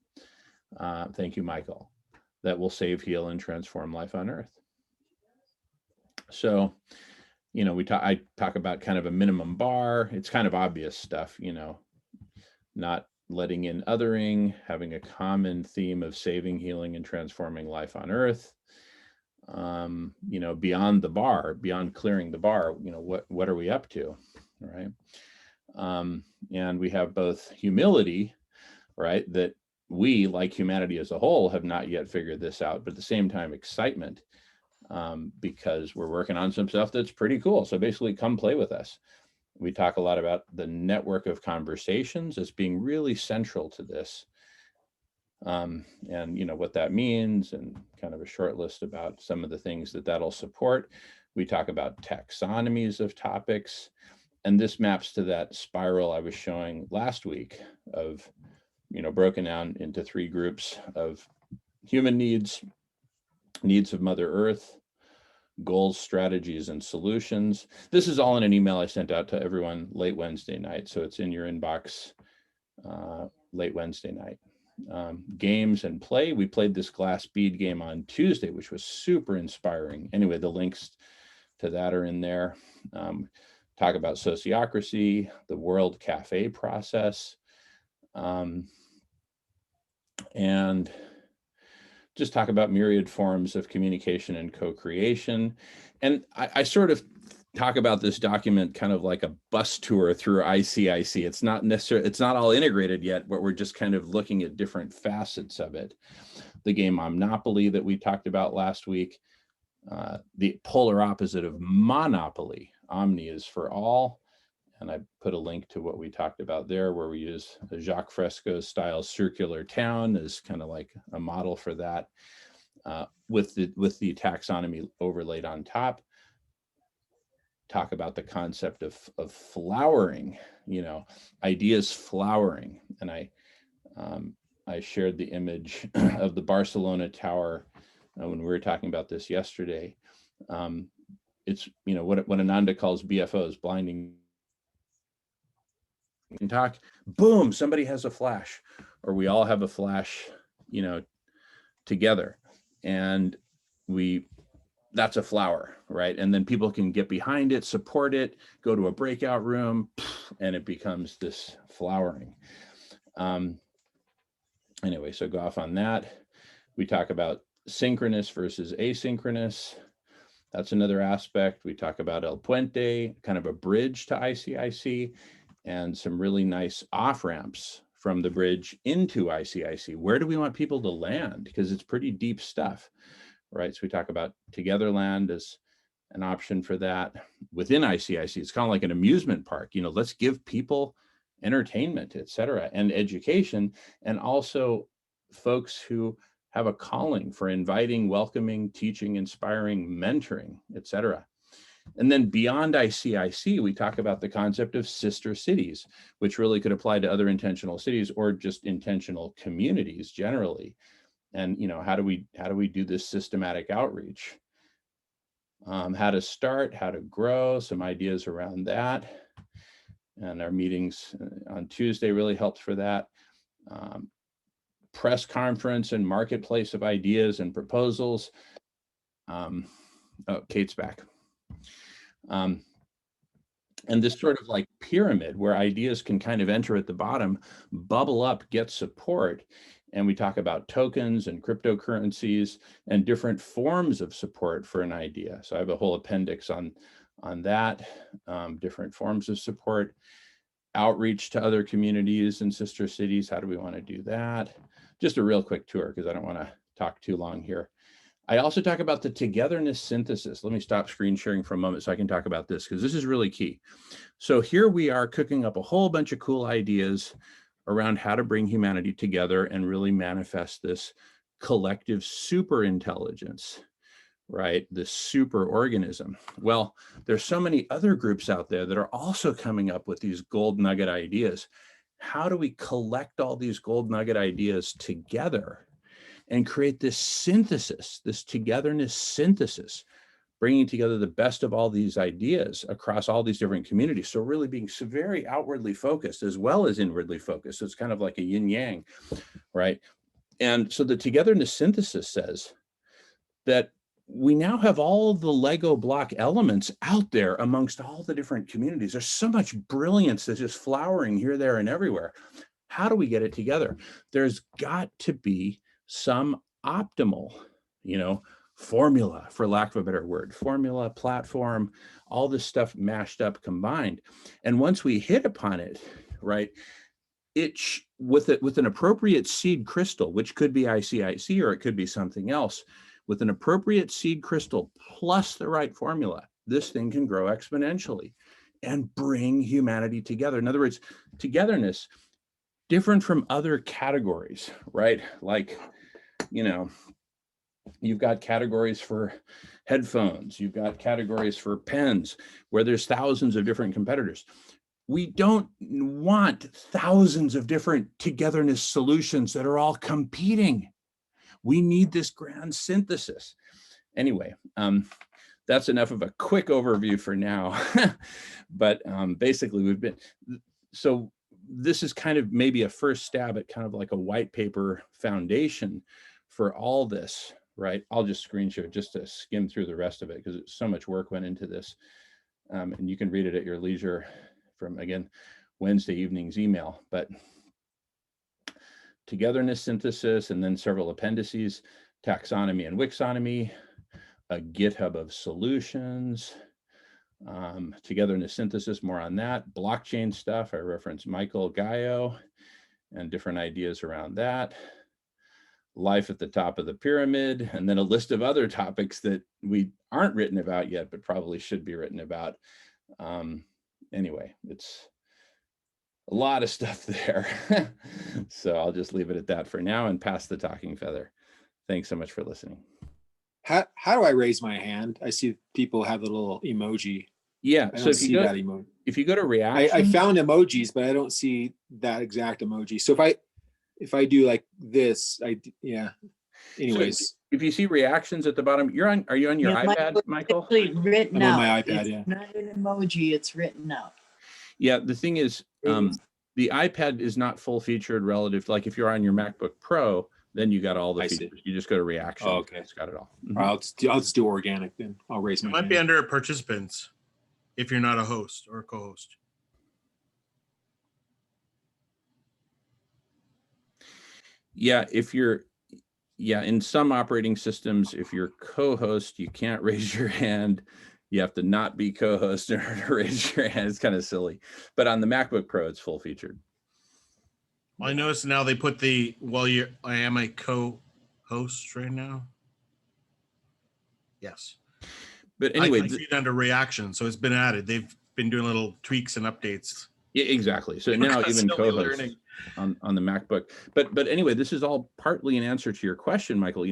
Thank you, Michael. That will save, heal, and transform life on Earth. So, I talk about kind of a minimum bar. It's kind of obvious stuff, not letting in othering, having a common theme of saving, healing, and transforming life on Earth. Beyond the bar, beyond clearing the bar, what are we up to, right? And we have both humility, right, that we, like humanity as a whole, have not yet figured this out, but at the same time, excitement, because we're working on some stuff that's pretty cool. So basically, come play with us. We talk a lot about the network of conversations as being really central to this. And what that means, and kind of a short list about some of the things that'll support. We talk about taxonomies of topics, and this maps to that spiral I was showing last week of, broken down into 3 groups of human needs of Mother Earth, goals, strategies, and solutions. This is all in an email I sent out to everyone late Wednesday night, so it's in your inbox late Wednesday night. Games and play. We played this glass bead game on Tuesday, which was super inspiring. Anyway, the links to that are in there. Talk about sociocracy, the World Cafe process, and just talk about myriad forms of communication and co-creation. And I sort of talk about this document kind of like a bus tour through ICIC. It's not all integrated yet, but we're just kind of looking at different facets of it. The game Omnopoly that we talked about last week, the polar opposite of monopoly. Omni is for all. And I put a link to what we talked about there, where we use a Jacques Fresco style circular town as kind of like a model for that, with the taxonomy overlaid on top. Talk about the concept of flowering, ideas flowering. And I I shared the image of the Barcelona Tower when we were talking about this yesterday. It's, you know, what Ananda calls BFOs, blinding. You can talk, boom, somebody has a flash, or we all have a flash, you know, together. And that's a flower, right? And then people can get behind it, support it, go to a breakout room, and it becomes this flowering. Anyway, so go off on that. We talk about synchronous versus asynchronous. That's another aspect. We talk about El Puente, kind of a bridge to ICIC, and some really nice off-ramps from the bridge into ICIC. Where do we want people to land? Because it's pretty deep stuff, right? So we talk about Togetherness as an option for that. Within ICIC, it's kind of like an amusement park. You know, let's give people entertainment, et cetera, and education, and also folks who have a calling for inviting, welcoming, teaching, inspiring, mentoring, et cetera. And then beyond ICIC, we talk about the concept of sister cities, which really could apply to other intentional cities or just intentional communities generally. And, you know, how do we do this systematic outreach? How to start, how to grow, some ideas around that. And our meetings on Tuesday really helped for that. Press conference and marketplace of ideas and proposals. Oh, Kate's back. And this sort of like pyramid where ideas can kind of enter at the bottom, bubble up, get support. And we talk about tokens and cryptocurrencies and different forms of support for an idea. So I have a whole appendix on that, different forms of support, outreach to other communities and sister cities. How do we want to do that? Just a real quick tour because I don't want to talk too long here. I also talk about the togetherness synthesis. Let me stop screen sharing for a moment so I can talk about this because this is really key. So here we are cooking up a whole bunch of cool ideas around how to bring humanity together and really manifest this collective super intelligence, right? This super organism. Well, there's so many other groups out there that are also coming up with these gold nugget ideas. How do we collect all these gold nugget ideas together and create this synthesis, this togetherness synthesis, bringing together the best of all these ideas across all these different communities? So really being very outwardly focused as well as inwardly focused. So it's kind of like a yin yang, right? And so the togetherness synthesis says that we now have all of the Lego block elements out there amongst all the different communities. There's so much brilliance that's just flowering here, there, and everywhere. How do we get it together? There's got to be some optimal, you know, formula, for lack of a better word, formula, platform, all this stuff mashed up, combined. And once we hit upon it, right, with an appropriate seed crystal, which could be ICIC or it could be something else, with an appropriate seed crystal plus the right formula, this thing can grow exponentially and bring humanity together. In other words, togetherness, different from other categories, right? Like, you know, you've got categories for headphones, you've got categories for pens, where there's thousands of different competitors. We don't want thousands of different togetherness solutions that are all competing. We need this grand synthesis. Anyway, that's enough of a quick overview for now. But basically so this is kind of maybe a first stab at kind of like a white paper foundation for all this, right? I'll just screen share just to skim through the rest of it because so much work went into this. And you can read it at your leisure from, again, Wednesday evening's email. But togetherness synthesis, and then several appendices, taxonomy and Wixonomy, a GitHub of solutions, togetherness synthesis, more on that, blockchain stuff. I referenced Michael Gaio and different ideas around that, life at the top of the pyramid, and then a list of other topics that we aren't written about yet, but probably should be written about. Anyway, it's a lot of stuff there. So I'll just leave it at that for now and pass the talking feather. Thanks so much for listening. How do I raise my hand? I see people have the little emoji. Yeah, I so don't if see you go, that emoji. if you go to reaction, I found emojis, but I don't see that exact emoji. So if I if I do like this, yeah. Anyways, if you see reactions at the bottom, are you on your Yeah, iPad, it's Michael? actually written I'm on out. my iPad, It's yeah. not an emoji, it's written out. Yeah, the thing is, It the iPad is not full featured relative. Like if you're on your MacBook Pro, then you got all the I see. features. You just go to reaction. Oh, okay. It's got it all. Mhm. I'll just do organic then. I'll raise It my might hand. be under participants if you're not a host or a co-host. Yeah, in some operating systems, if you're co-host, you can't raise your hand. You have to not be co-host in order to raise your hand. It's kind of silly. But on the MacBook Pro, it's full featured. I noticed now they put I am a co-host right now. Yes. But anyway, I see it under reaction, so it's been added. They've been doing little tweaks and updates. yeah, exactly. So now even Constantly co-host learning. on the MacBook. But anyway, this is all partly an answer to your question, Michael.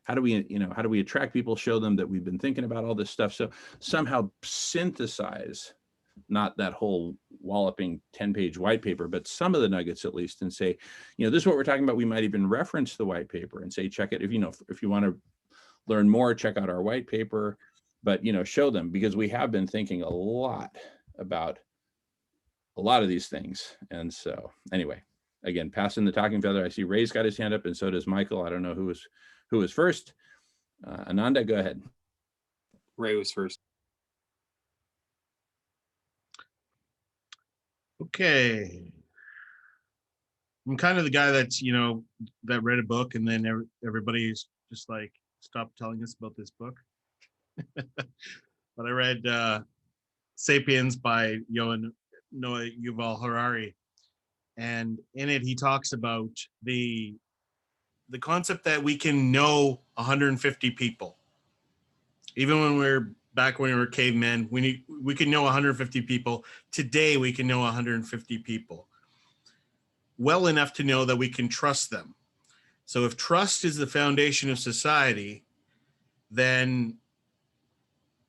How do we attract people, show them that we've been thinking about all this stuff? So somehow synthesize not that whole walloping 10-page white paper, but some of the nuggets at least, and say, this is what we're talking about. We might even reference the white paper and say, check it. If you want to learn more, check out our white paper, but show them, because we have been thinking a lot about a lot of these things. And so anyway, again, passing the talking feather. I see Ray's got his hand up, and so does Michael. I don't know who was first. Ananda, go ahead. Ray was first. Okay. I'm kind of the guy that's, that read a book and then everybody's just like, stop telling us about this book. But I read Sapiens by Noah Yuval Harari. And in it, he talks about the concept that we can know 150 people. Even when when we were cavemen, we can know 150 people. Today, we can know 150 people well enough to know that we can trust them. So if trust is the foundation of society, then,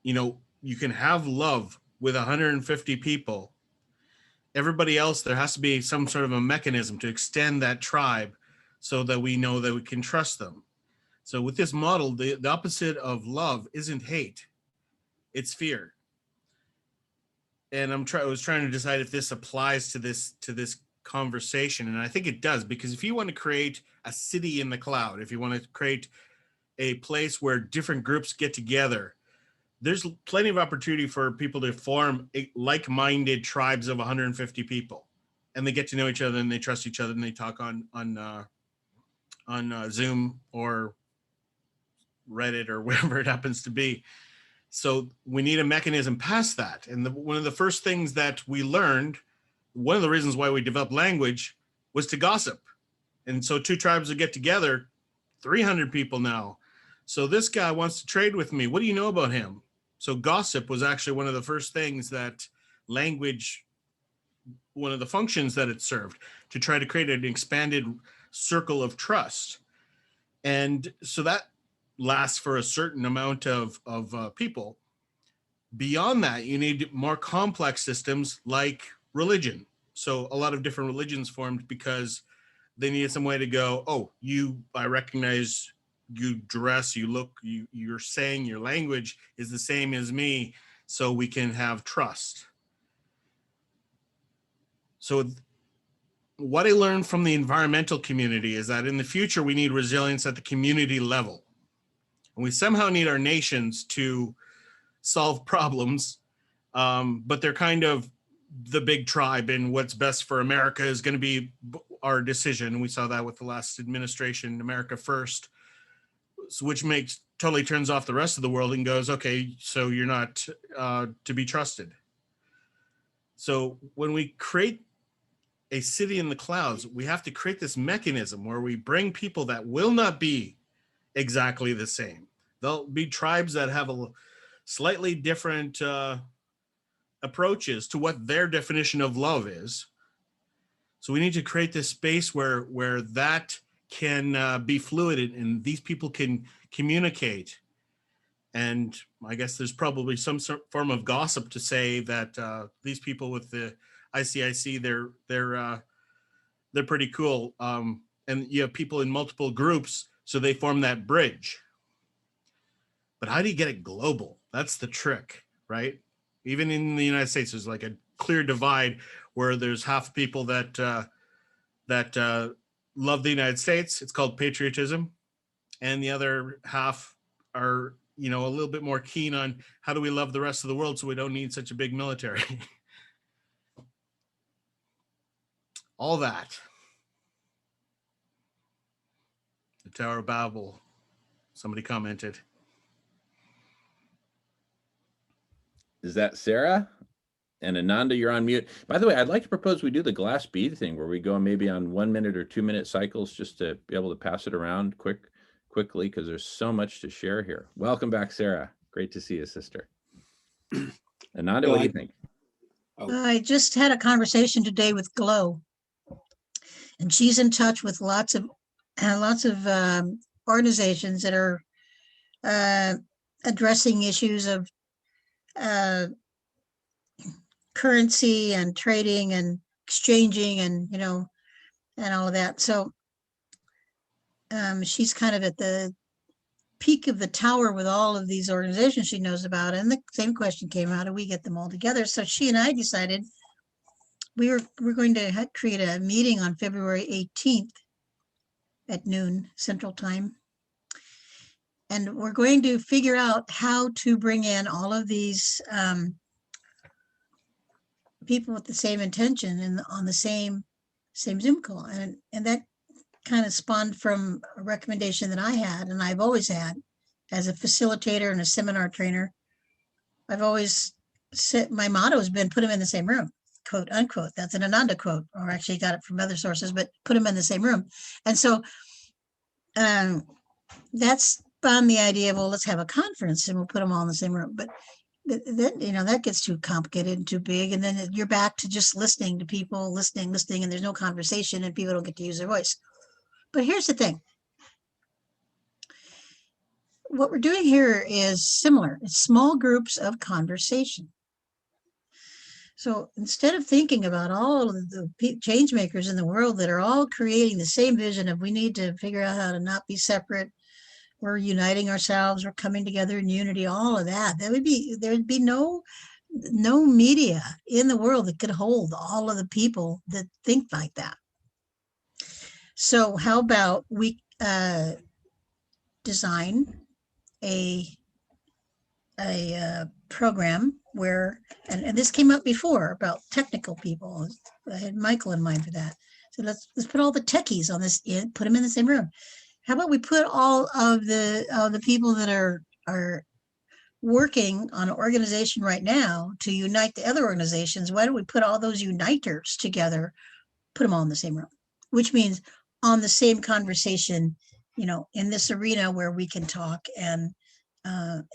you can have love with 150 people. Everybody else, there has to be some sort of a mechanism to extend that tribe so that we know that we can trust them. So with this model, the opposite of love isn't hate, it's fear. And I was trying to decide if this applies to this conversation, and I think it does, because if you want to create a city in the cloud, if you want to create a place where different groups get together, there's plenty of opportunity for people to form like-minded tribes of 150 people, and they get to know each other and they trust each other and they talk on Zoom or Reddit or wherever it happens to be. So we need a mechanism past that. And one of the first things that we learned, one of the reasons why we developed language, was to gossip. And so two tribes would get together, 300 people now. So this guy wants to trade with me. What do you know about him? So gossip was actually one of the first things that language, one of the functions that it served, to try to create an expanded circle of trust. And so that lasts for a certain amount of people. Beyond that, you need more complex systems like religion. So a lot of different religions formed because they needed some way to go, I recognize you dress, you look, you're saying your language is the same as me, so we can have trust. So what I learned from the environmental community is that in the future, we need resilience at the community level. And we somehow need our nations to solve problems, but they're kind of the big tribe, and what's best for America is going to be our decision. We saw that with the last administration, America First, which totally turns off the rest of the world and goes, okay, so you're not to be trusted. So when we create a city in the clouds, we have to create this mechanism where we bring people that will not be exactly the same. There'll be tribes that have a slightly different approaches to what their definition of love is. So we need to create this space where that can be fluid and these people can communicate. And I guess there's probably some form of gossip to say that these people with the ICIC, they're pretty cool. and you have people in multiple groups, so they form that bridge. But how do you get it global? That's the trick, right? Even in the United States, there's like a clear divide where there's half people that love the United States. It's called patriotism, and the other half are, you know, a little bit more keen on how do we love the rest of the world so we don't need such a big military. All that. The Tower of Babel. Somebody commented. Is that Sarah? And Ananda, you're on mute. By the way, I'd like to propose we do the glass bead thing where we go maybe on 1 minute or 2 minute cycles just to be able to pass it around quickly, because there's so much to share here. Welcome back, Sarah. Great to see you, sister. Ananda, what do you think? I just had a conversation today with Glow, and she's in touch with lots of organizations that are addressing issues of currency and trading and exchanging and, you know, and all of that. So she's kind of at the peak of the tower with all of these organizations she knows about. And the same question came out: how do we get them all together? So she and I decided we're going to create a meeting on February 18th at noon Central Time. And we're going to figure out how to bring in all of these people with the same intention and on the same Zoom call. And that kind of spawned from a recommendation that I had, and I've always had as a facilitator and a seminar trainer. I've always said, my motto has been, put them in the same room, quote unquote. That's an Ananda quote, or actually got it from other sources, but put them in the same room. And so that's spawned the idea of, well, let's have a conference and we'll put them all in the same room. But then, you know, that gets too complicated and too big. And then you're back to just listening to people, listening, and there's no conversation and people don't get to use their voice. But here's the thing. What we're doing here is similar. It's small groups of conversation. So instead of thinking about all of the change makers in the world that are all creating the same vision of we need to figure out how to not be separate, we're uniting ourselves, we're coming together in unity, all of that, there would be no media in the world that could hold all of the people that think like that. So how about we design a program where, and this came up before about technical people. I had Michael in mind for that. So let's put all the techies on this, put them in the same room. How about we put all of the people that are working on an organization right now to unite the other organizations? Why don't we put all those uniters together, put them all in the same room, which means on the same conversation, you know, in this arena where we can talk and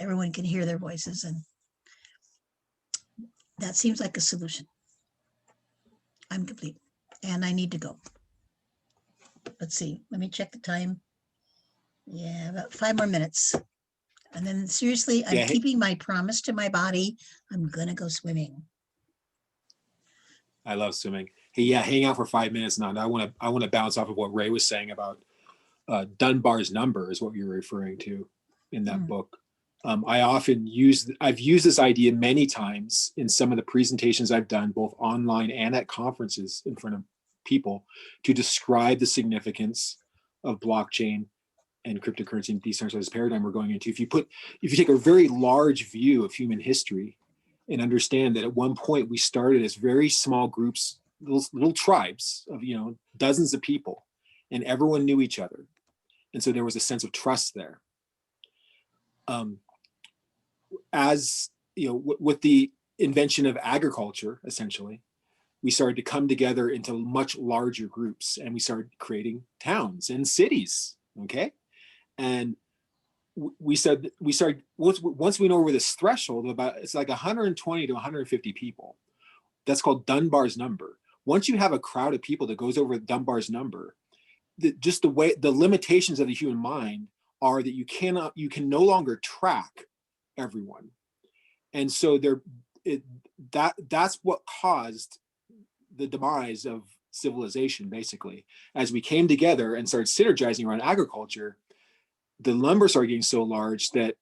everyone can hear their voices. And that seems like a solution. I'm complete and I need to go. Let's see, let me check the time. Yeah, about 5 more minutes. And then seriously, I'm keeping my promise to my body. I'm gonna go swimming. I love swimming. Hey, yeah, hang out for 5 minutes now. I want to bounce off of what Ray was saying about Dunbar's number is what you're referring to in that book. I've used this idea many times in some of the presentations I've done, both online and at conferences in front of people, to describe the significance of blockchain and cryptocurrency and decentralized paradigm we're going into. If you take a very large view of human history and understand that at one point we started as very small groups, little tribes of, you know, dozens of people, and everyone knew each other. And so there was a sense of trust there. As you know, with the invention of agriculture, essentially, we started to come together into much larger groups, and we started creating towns and cities. Okay, and we started once we know over this threshold of about, it's like 120 to 150 people. That's called Dunbar's number. Once you have a crowd of people that goes over Dunbar's number, the limitations of the human mind are that you can no longer track everyone. And so that's what caused the demise of civilization, basically. As we came together and started synergizing around agriculture, the numbers are getting so large that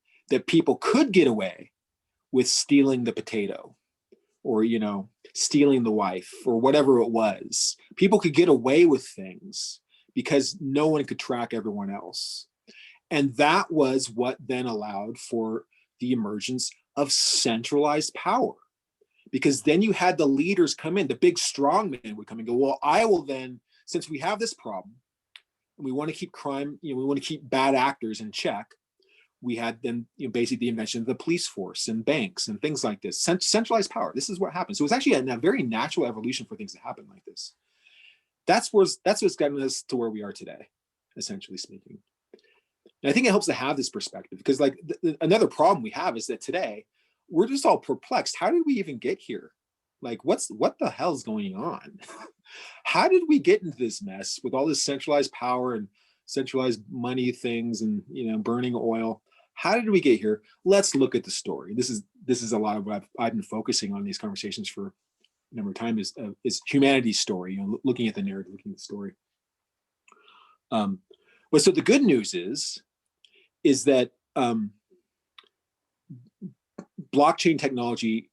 people could get away with stealing the potato, or, you know, stealing the wife, or whatever it was. People could get away with things because no one could track everyone else. And that was what then allowed for the emergence of centralized power. Because then you had the leaders come in, the big strong men would come and go, well, I will then, since we have this problem, and we want to keep crime, you know, we want to keep bad actors in check, we had then, you know, basically the invention of the police force and banks and things like this. Centralized power. This is what happened. So it was actually a very natural evolution for things to happen like this. That's what's gotten us to where we are today, essentially speaking. And I think it helps to have this perspective, because like another problem we have is that today we're just all perplexed. How did we even get here? Like, what the hell's going on? How did we get into this mess with all this centralized power and centralized money things and, you know, burning oil? How did we get here? Let's look at the story. This is a lot of what I've been focusing on these conversations for a number of times, is humanity's story, you know, looking at the narrative, looking at the story. But so the good news is that blockchain technology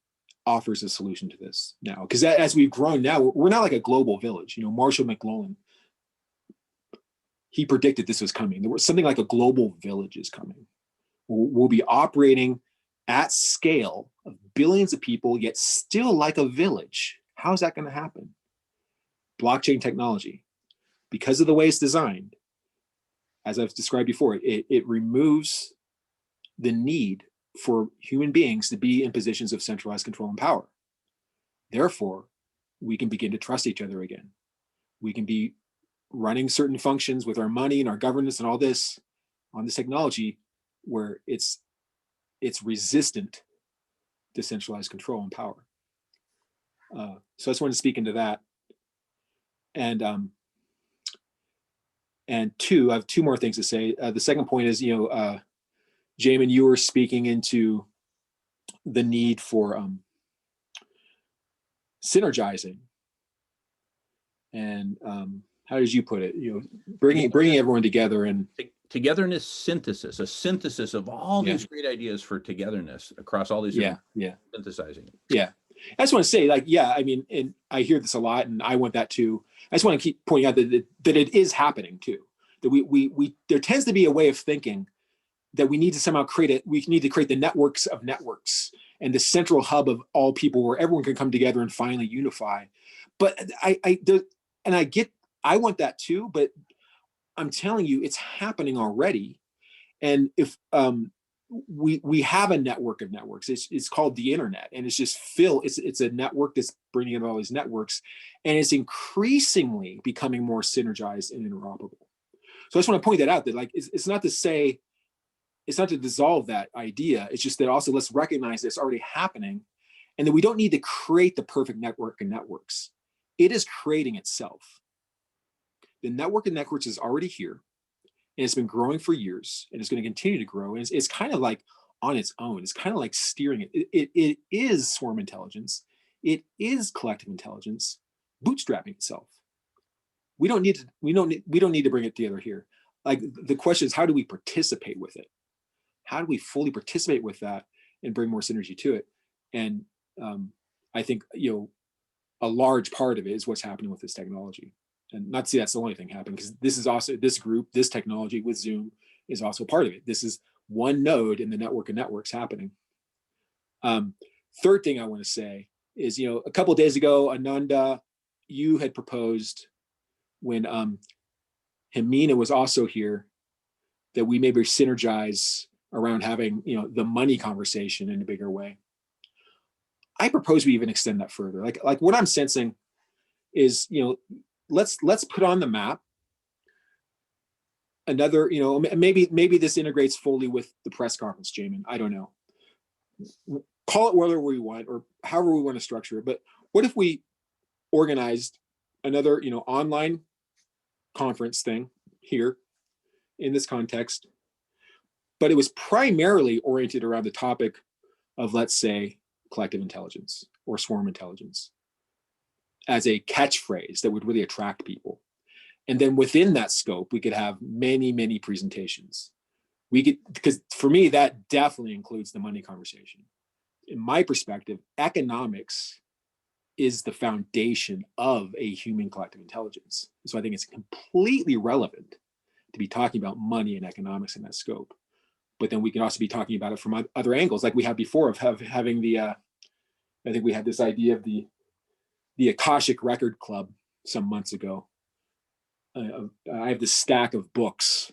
offers a solution to this now, because as we've grown now, we're not like a global village. You know, Marshall McLuhan, he predicted this was coming. There was something like a global village is coming. We'll be operating at scale of billions of people, yet still like a village. How's that going to happen? Blockchain technology, because of the way it's designed, as I've described before, it removes the need for human beings to be in positions of centralized control and power. Therefore, we can begin to trust each other again. We can be running certain functions with our money and our governance and all this on this technology where it's resistant to centralized control and power. So I just wanted to speak into that. And two, I have two more things to say. The second point is, you know, Jamin, you were speaking into the need for synergizing, and how did you put it? You know, bringing everyone together and Togetherness synthesis, a synthesis of all these great ideas for togetherness across all these different synthesizing. Yeah. I just want to say, like, yeah, I mean, and I hear this a lot, and I want that too. I just want to keep pointing out that it is happening too. That we there tends to be a way of thinking that we need to somehow create it. We need to create the networks of networks and the central hub of all people where everyone can come together and finally unify. But I want that too, but I'm telling you, it's happening already. And if we have a network of networks, it's called the internet, and it's just it's a network that's bringing in all these networks, and it's increasingly becoming more synergized and interoperable. So I just want to point that out, that like, it's not to say, it's not to dissolve that idea. It's just that also let's recognize that it's already happening, and that we don't need to create the perfect network of networks. It is creating itself. The network of networks is already here, and it's been growing for years, and it's going to continue to grow. And it's kind of like on its own. It's kind of like steering it. It is swarm intelligence. It is collective intelligence, bootstrapping itself. We don't need to bring it together here. Like, the question is, how do we participate with it? How do we fully participate with that and bring more synergy to it? And I think, you know, a large part of it is what's happening with this technology. And not to say that's the only thing happening, because this is also, this group, this technology with Zoom is also part of it. This is one node in the network of networks happening. Third thing I want to say is, you know, a couple of days ago, Ananda, you had proposed, when Hemina was also here, that we maybe synergize around having, you know, the money conversation in a bigger way. I propose we even extend that further. Like what I'm sensing is, you know, let's put on the map another, you know, maybe this integrates fully with the press conference, Jamin. I don't know. Call it whatever we want, or however we want to structure it. But what if we organized another, you know, online conference thing here in this context, but it was primarily oriented around the topic of, let's say, collective intelligence or swarm intelligence. as a catchphrase that would really attract people. And then within that scope, we could have many, many presentations. We could, because for me, that definitely includes the money conversation. In my perspective, economics is the foundation of a human collective intelligence. So I think it's completely relevant to be talking about money and economics in that scope. But then we can also be talking about it from other angles, like we had before of having the, I think we had this idea of the Akashic Record Club some months ago. I have this stack of books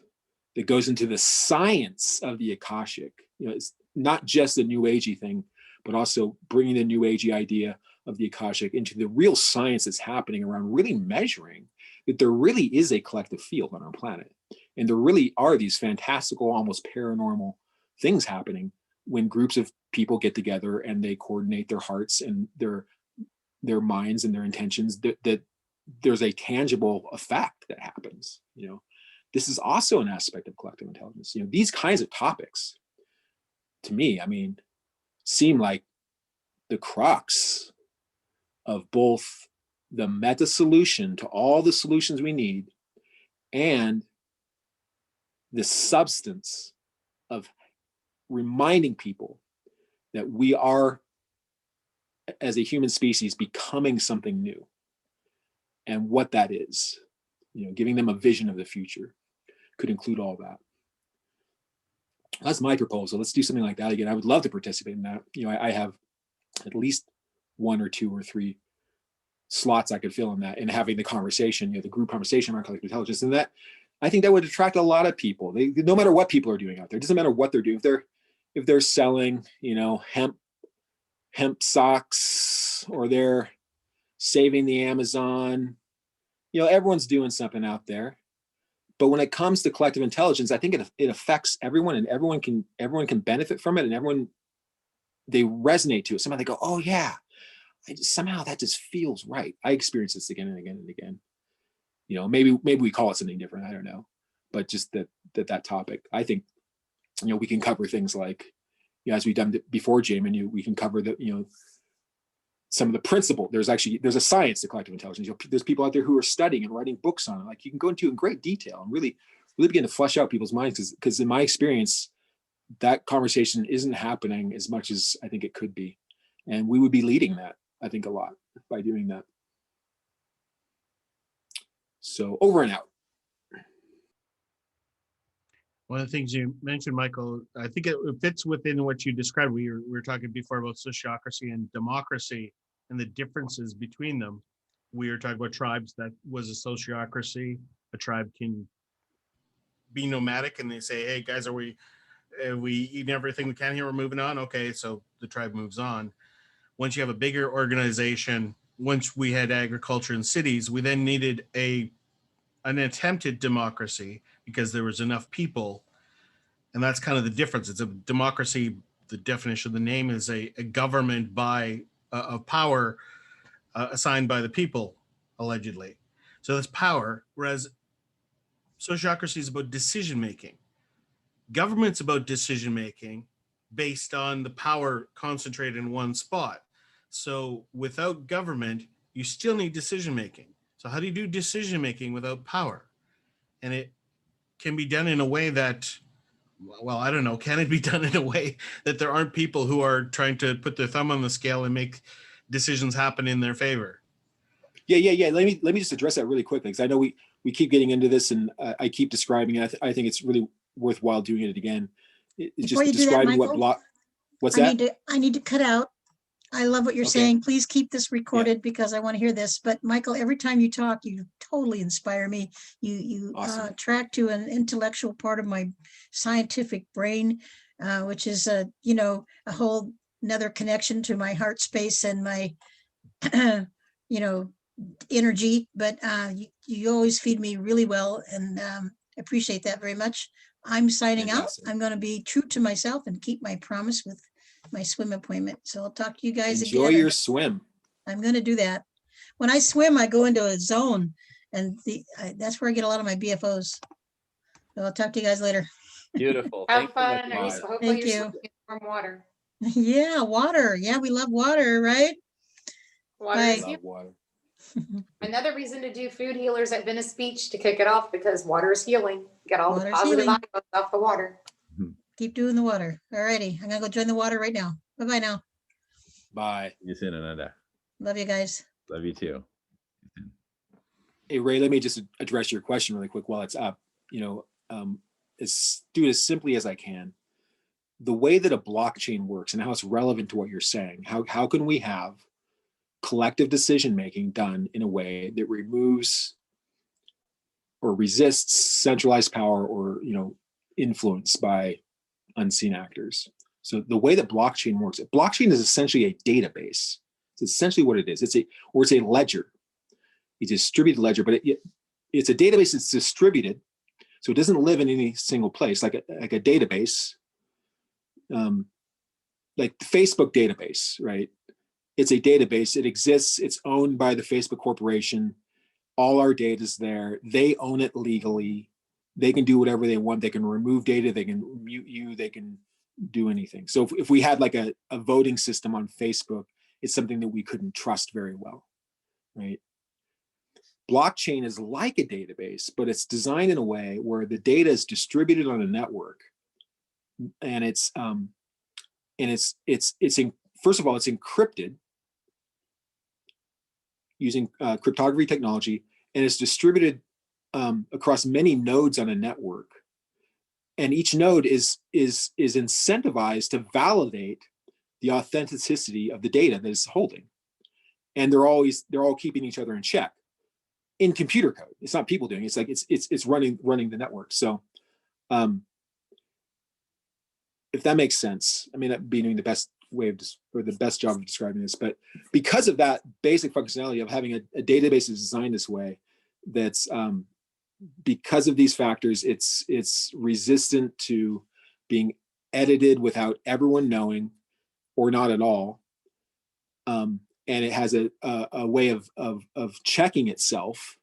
that goes into the science of the Akashic. You know, it's not just a New Agey thing, but also bringing the New Agey idea of the Akashic into the real science that's happening around really measuring that there really is a collective field on our planet. And there really are these fantastical, almost paranormal things happening when groups of people get together and they coordinate their hearts and their minds and their intentions, that there's a tangible effect that happens. You know, this is also an aspect of collective intelligence. You know, these kinds of topics, to me, I mean, seem like the crux of both the meta solution to all the solutions we need and the substance of reminding people that we are, as a human species, becoming something new, and what that is. You know, giving them a vision of the future could include all that. That's my proposal. Let's do something like that again. I would love to participate in that. You know, I have at least 1 or 2 or 3 slots I could fill in that, and having the conversation, you know, the group conversation around collective intelligence. And that, I think that would attract a lot of people. No matter what people are doing out there, it doesn't matter what they're doing. If they're selling, you know, hemp socks, or they're saving the Amazon, you know, everyone's doing something out there. But when it comes to collective intelligence, I think it affects everyone, and everyone can benefit from it, and they resonate to it. Somehow they go, oh yeah, somehow that just feels right. I experience this again and again and again. You know, maybe we call it something different. I don't know, but just that topic, I think, you know, we can cover things like, you know, as we've done before, Jamin, we can cover the, you know, some of the principle. There's a science to collective intelligence. You know, there's people out there who are studying and writing books on it. Like, you can go into in great detail and really begin to flesh out people's minds, because in my experience, that conversation isn't happening as much as I think it could be. And we would be leading that, I think, a lot by doing that. So over and out. One of the things you mentioned, Michael, I think it fits within what you described. We were talking before about sociocracy and democracy and the differences between them. We were talking about tribes. That was a sociocracy. A tribe can be nomadic, and they say, hey guys, are we eating everything we can here? We're moving on. Okay, so the tribe moves on. Once you have a bigger organization, once we had agriculture in cities, we then needed an attempted democracy because there was enough people. And that's kind of the difference. It's a democracy. The definition of the name is a government of power assigned by the people, allegedly. So that's power, whereas sociocracy is about decision-making. Government's about decision-making based on the power concentrated in one spot. So without government, you still need decision-making. So how do you do decision-making without power? And it can be done in a way that, well, I don't know, can it be done in a way that there aren't people who are trying to put their thumb on the scale and make decisions happen in their favor? Yeah. Let me just address that really quickly, because I know we keep getting into this, and I keep describing it. I think it's really worthwhile doing it again. It's Before just you do that, describing what Michael, block. What's that? I need to cut out. I love what you're Okay. saying. Please keep this recorded because I want to hear this. But Michael, every time you talk, you totally inspire me. You Awesome. attract to an intellectual part of my scientific brain, which is a whole another connection to my heart space and my energy. But you always feed me really well, and appreciate that very much. I'm signing Fantastic. out. I'm going to be true to myself and keep my promise with my swim appointment. So I'll talk to you guys Enjoy again. your swim. I'm going to do that. When I swim, I go into a zone, and that's where I get a lot of my BFOs. So I'll talk to you guys later. Beautiful. Have Thanks so much, fun. Mara. Hopefully Thank you're you. swimming in warm water. Yeah, water. Yeah, we love water, right? Water Bye. is Love water. Another reason to do food healers at Venice Beach to kick it off, because water is healing. Get all the Water's positive healing. ions off the water. Keep doing the water. All righty. I'm gonna go join the water right now. Bye-bye now. Bye. You soon, Ananda. Love you guys. Love you too. Hey, Ray, let me just address your question really quick while it's up. Do it as simply as I can. The way that a blockchain works and how it's relevant to what you're saying, how can we have collective decision-making done in a way that removes or resists centralized power or, influence by unseen actors? So the way that blockchain works, blockchain is essentially a database. It's essentially what it is. It's a ledger. It's a distributed ledger, but it's a database that's distributed. So it doesn't live in any single place, like a database, like the Facebook database, right? It's a database. It exists. It's owned by the Facebook Corporation. All our data is there. They own it legally. They can do whatever they want. They can remove data. They can mute you. They can do anything. So if we had like a voting system on Facebook, it's something that we couldn't trust very well, right? Blockchain is like a database, but it's designed in a way where the data is distributed on a network, and first of all, it's encrypted using cryptography technology, and it's distributed across many nodes on a network. And each node is incentivized to validate the authenticity of the data that it's holding, and they're all keeping each other in check in computer code. It's not people doing it. It's like it's running the network. So if that makes sense, I may not be doing the best way of or the best job of describing this, but because of that basic functionality of having a database that's designed this way, that's because of these factors, it's resistant to being edited without everyone knowing, or not at all. And it has a way of checking itself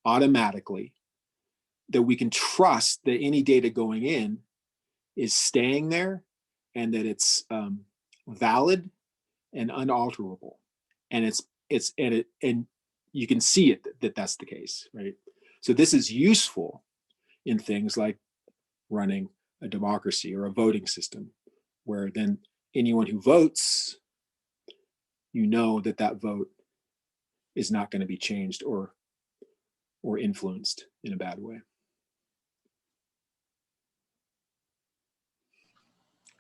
automatically, that we can trust that any data going in is staying there, and that it's valid and unalterable. And and you can see it that that's the case, right? So this is useful in things like running a democracy or a voting system, where then anyone who votes, that vote is not going to be changed or influenced in a bad way.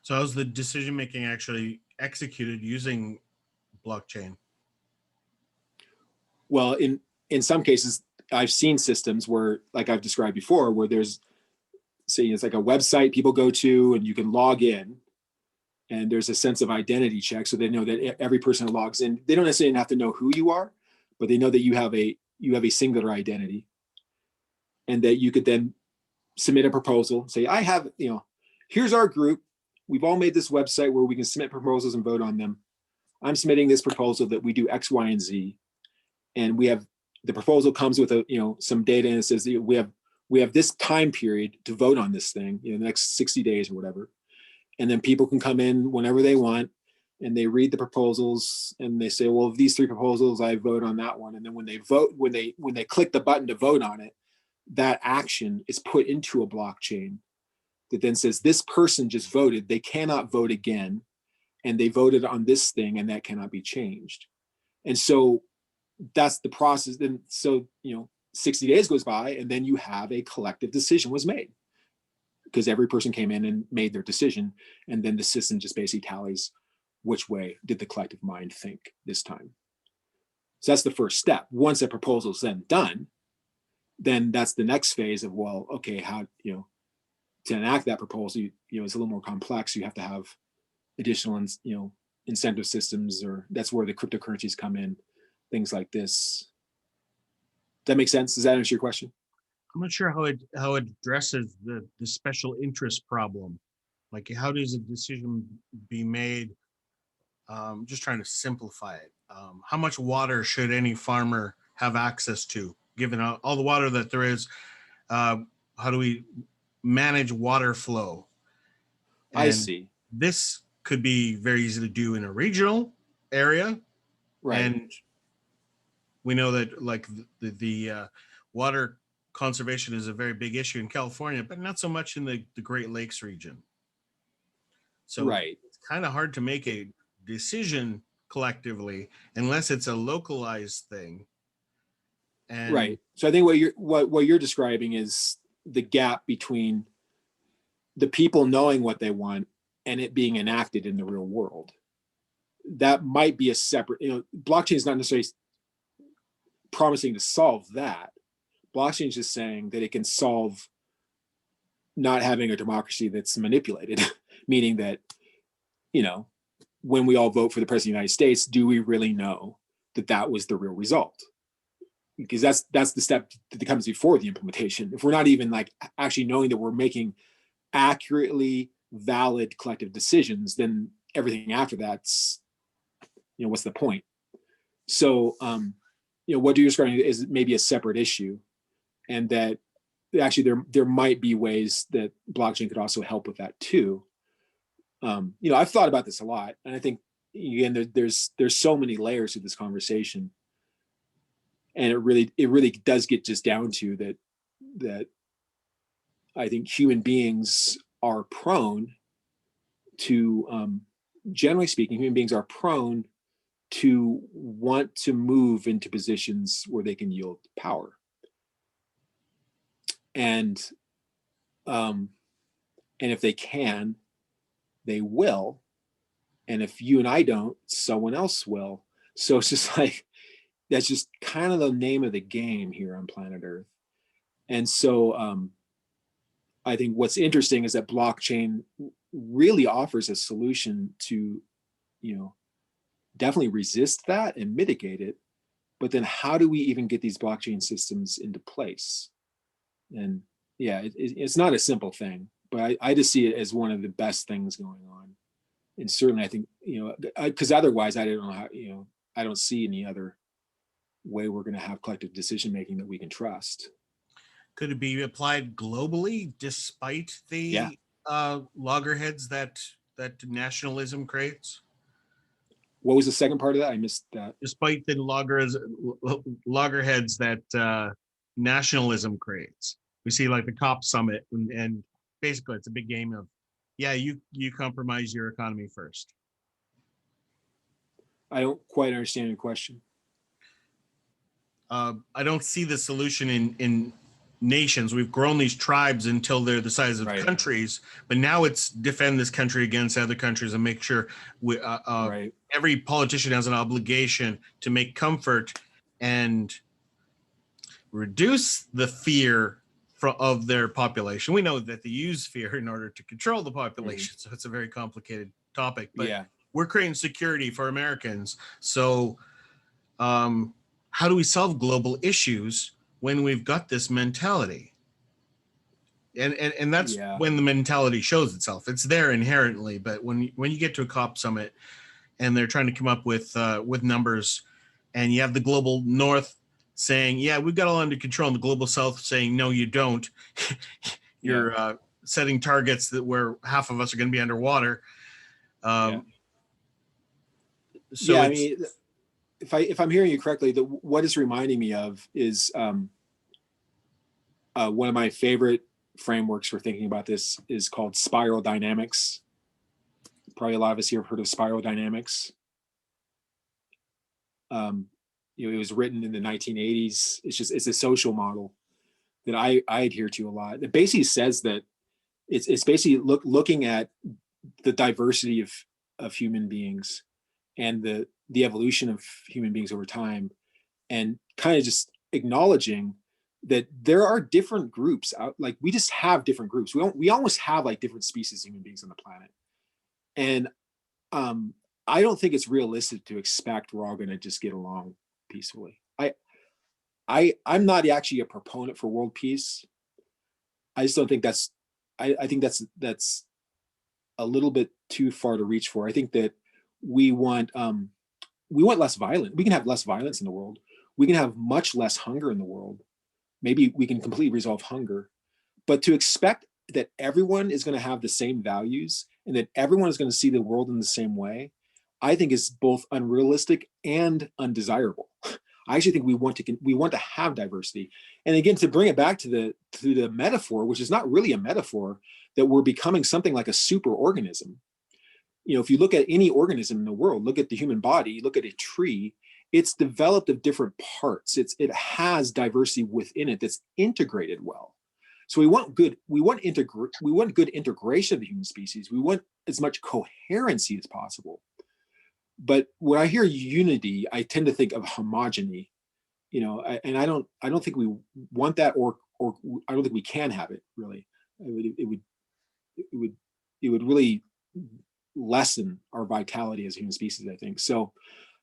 So how's the decision making actually executed using blockchain? Well, in some cases, I've seen systems where, like I've described before, where there's, say, it's like a website people go to and you can log in, and there's a sense of identity check, so they know that every person who logs in, they don't necessarily have to know who you are, but they know that you have a singular identity, and that you could then submit a proposal, say, I have, here's our group. We've all made this website where we can submit proposals and vote on them. I'm submitting this proposal that we do X, Y, and Z. And the proposal comes with some data, and it says we have this time period to vote on this thing, the next 60 days or whatever. And then people can come in whenever they want, and they read the proposals, and they say, well, of these 3 proposals, I vote on that one. And then when they vote, when they click the button to vote on it, that action is put into a blockchain that then says, this person just voted, they cannot vote again, and they voted on this thing, and that cannot be changed. And so that's the process. Then, so 60 days goes by, and then you have a collective decision was made, because every person came in and made their decision, and then the system just basically tallies which way did the collective mind think this time. So that's the first step. Once a proposal is then done, then that's the next phase of, well, okay, how to enact that proposal, it's a little more complex. You have to have additional incentive systems, or that's where the cryptocurrencies come in, things like this. Does that make sense? Does that answer your question? I'm not sure how it addresses the special interest problem. Like, how does a decision be made? Just trying to simplify it. How much water should any farmer have access to, given all the water that there is? How do we manage water flow? And I see. This could be very easy to do in a regional area, Right. and We know that like the water conservation is a very big issue in California, but not so much in the Great Lakes region. So Right. it's kind of hard to make a decision collectively unless it's a localized thing. And Right. So I think what you're describing is the gap between the people knowing what they want and it being enacted in the real world. That might be a separate, blockchain is not necessarily promising to solve that. Blockchain is just saying that it can solve not having a democracy that's manipulated, meaning that, when we all vote for the president of the United States, do we really know that that was the real result? Because that's the step that comes before the implementation. If we're not even like actually knowing that we're making accurately valid collective decisions, then everything after that's, what's the point? So, what you're describing is maybe a separate issue, and that actually there might be ways that blockchain could also help with that too. I've thought about this a lot, and I think again there's so many layers to this conversation, and it really does get just down to that I think human beings are prone to, generally speaking, human beings are prone to want to move into positions where they can yield power. And if they can, they will. And if you and I don't, someone else will. So it's just like, that's just kind of the name of the game here on planet Earth. And so I think what's interesting is that blockchain really offers a solution to, definitely resist that and mitigate it. But then how do we even get these blockchain systems into place? And yeah, it's not a simple thing, but I just see it as one of the best things going on. And certainly I think, because otherwise I don't know how, I don't see any other way we're going to have collective decision making that we can trust. could it be applied globally despite the loggerheads that nationalism creates? What was the second part of that? I missed that. Despite the loggerheads that nationalism creates. We see like the COP summit, and basically it's a big game of, you compromise your economy first. I don't quite understand your question. I don't see the solution in nations. We've grown these tribes until they're the size of countries, but now it's defend this country against other countries and make sure every politician has an obligation to make comfort and reduce the fear of their population. We know that they use fear in order to control the population, so it's a very complicated topic, but we're creating security for Americans. So how do we solve global issues when we've got this mentality? And that's when the mentality shows itself. It's there inherently, but when you get to a COP summit and they're trying to come up with numbers, and you have the global north saying, we've got all under control, and the global south saying, no, you don't. You're setting targets where half of us are going to be underwater. So I mean, if I'm hearing you correctly, what it's reminding me of is one of my favorite frameworks for thinking about this is called spiral dynamics. Probably a lot of us here have heard of spiral dynamics. It was written in the 1980s. It's a social model that I adhere to a lot. It basically says that it's basically looking at the diversity of human beings and the evolution of human beings over time, and kind of just acknowledging that there are different groups out. Like we just have different groups. We almost have like different species of human beings on the planet. And I don't think it's realistic to expect we're all going to just get along peacefully. I'm not actually a proponent for world peace. I just don't think I think that's a little bit too far to reach for. I think that we want less violence. We can have less violence in the world. We can have much less hunger in the world. Maybe we can completely resolve hunger, but to expect that everyone is going to have the same values and that everyone is going to see the world in the same way, I think is both unrealistic and undesirable. I actually think we want to have diversity. And again, to bring it back to the metaphor, which is not really a metaphor, that we're becoming something like a super organism. You know, if you look at any organism in the world, look at the human body, look at a tree, it's developed of different parts. It has diversity within it that's integrated well. So we want good integration of the human species. We want as much coherency as possible. But when I hear unity, I tend to think of homogeny, you know, and I don't think we want that, or I don't think we can have it really. It would really lessen our vitality as a human species, I think. So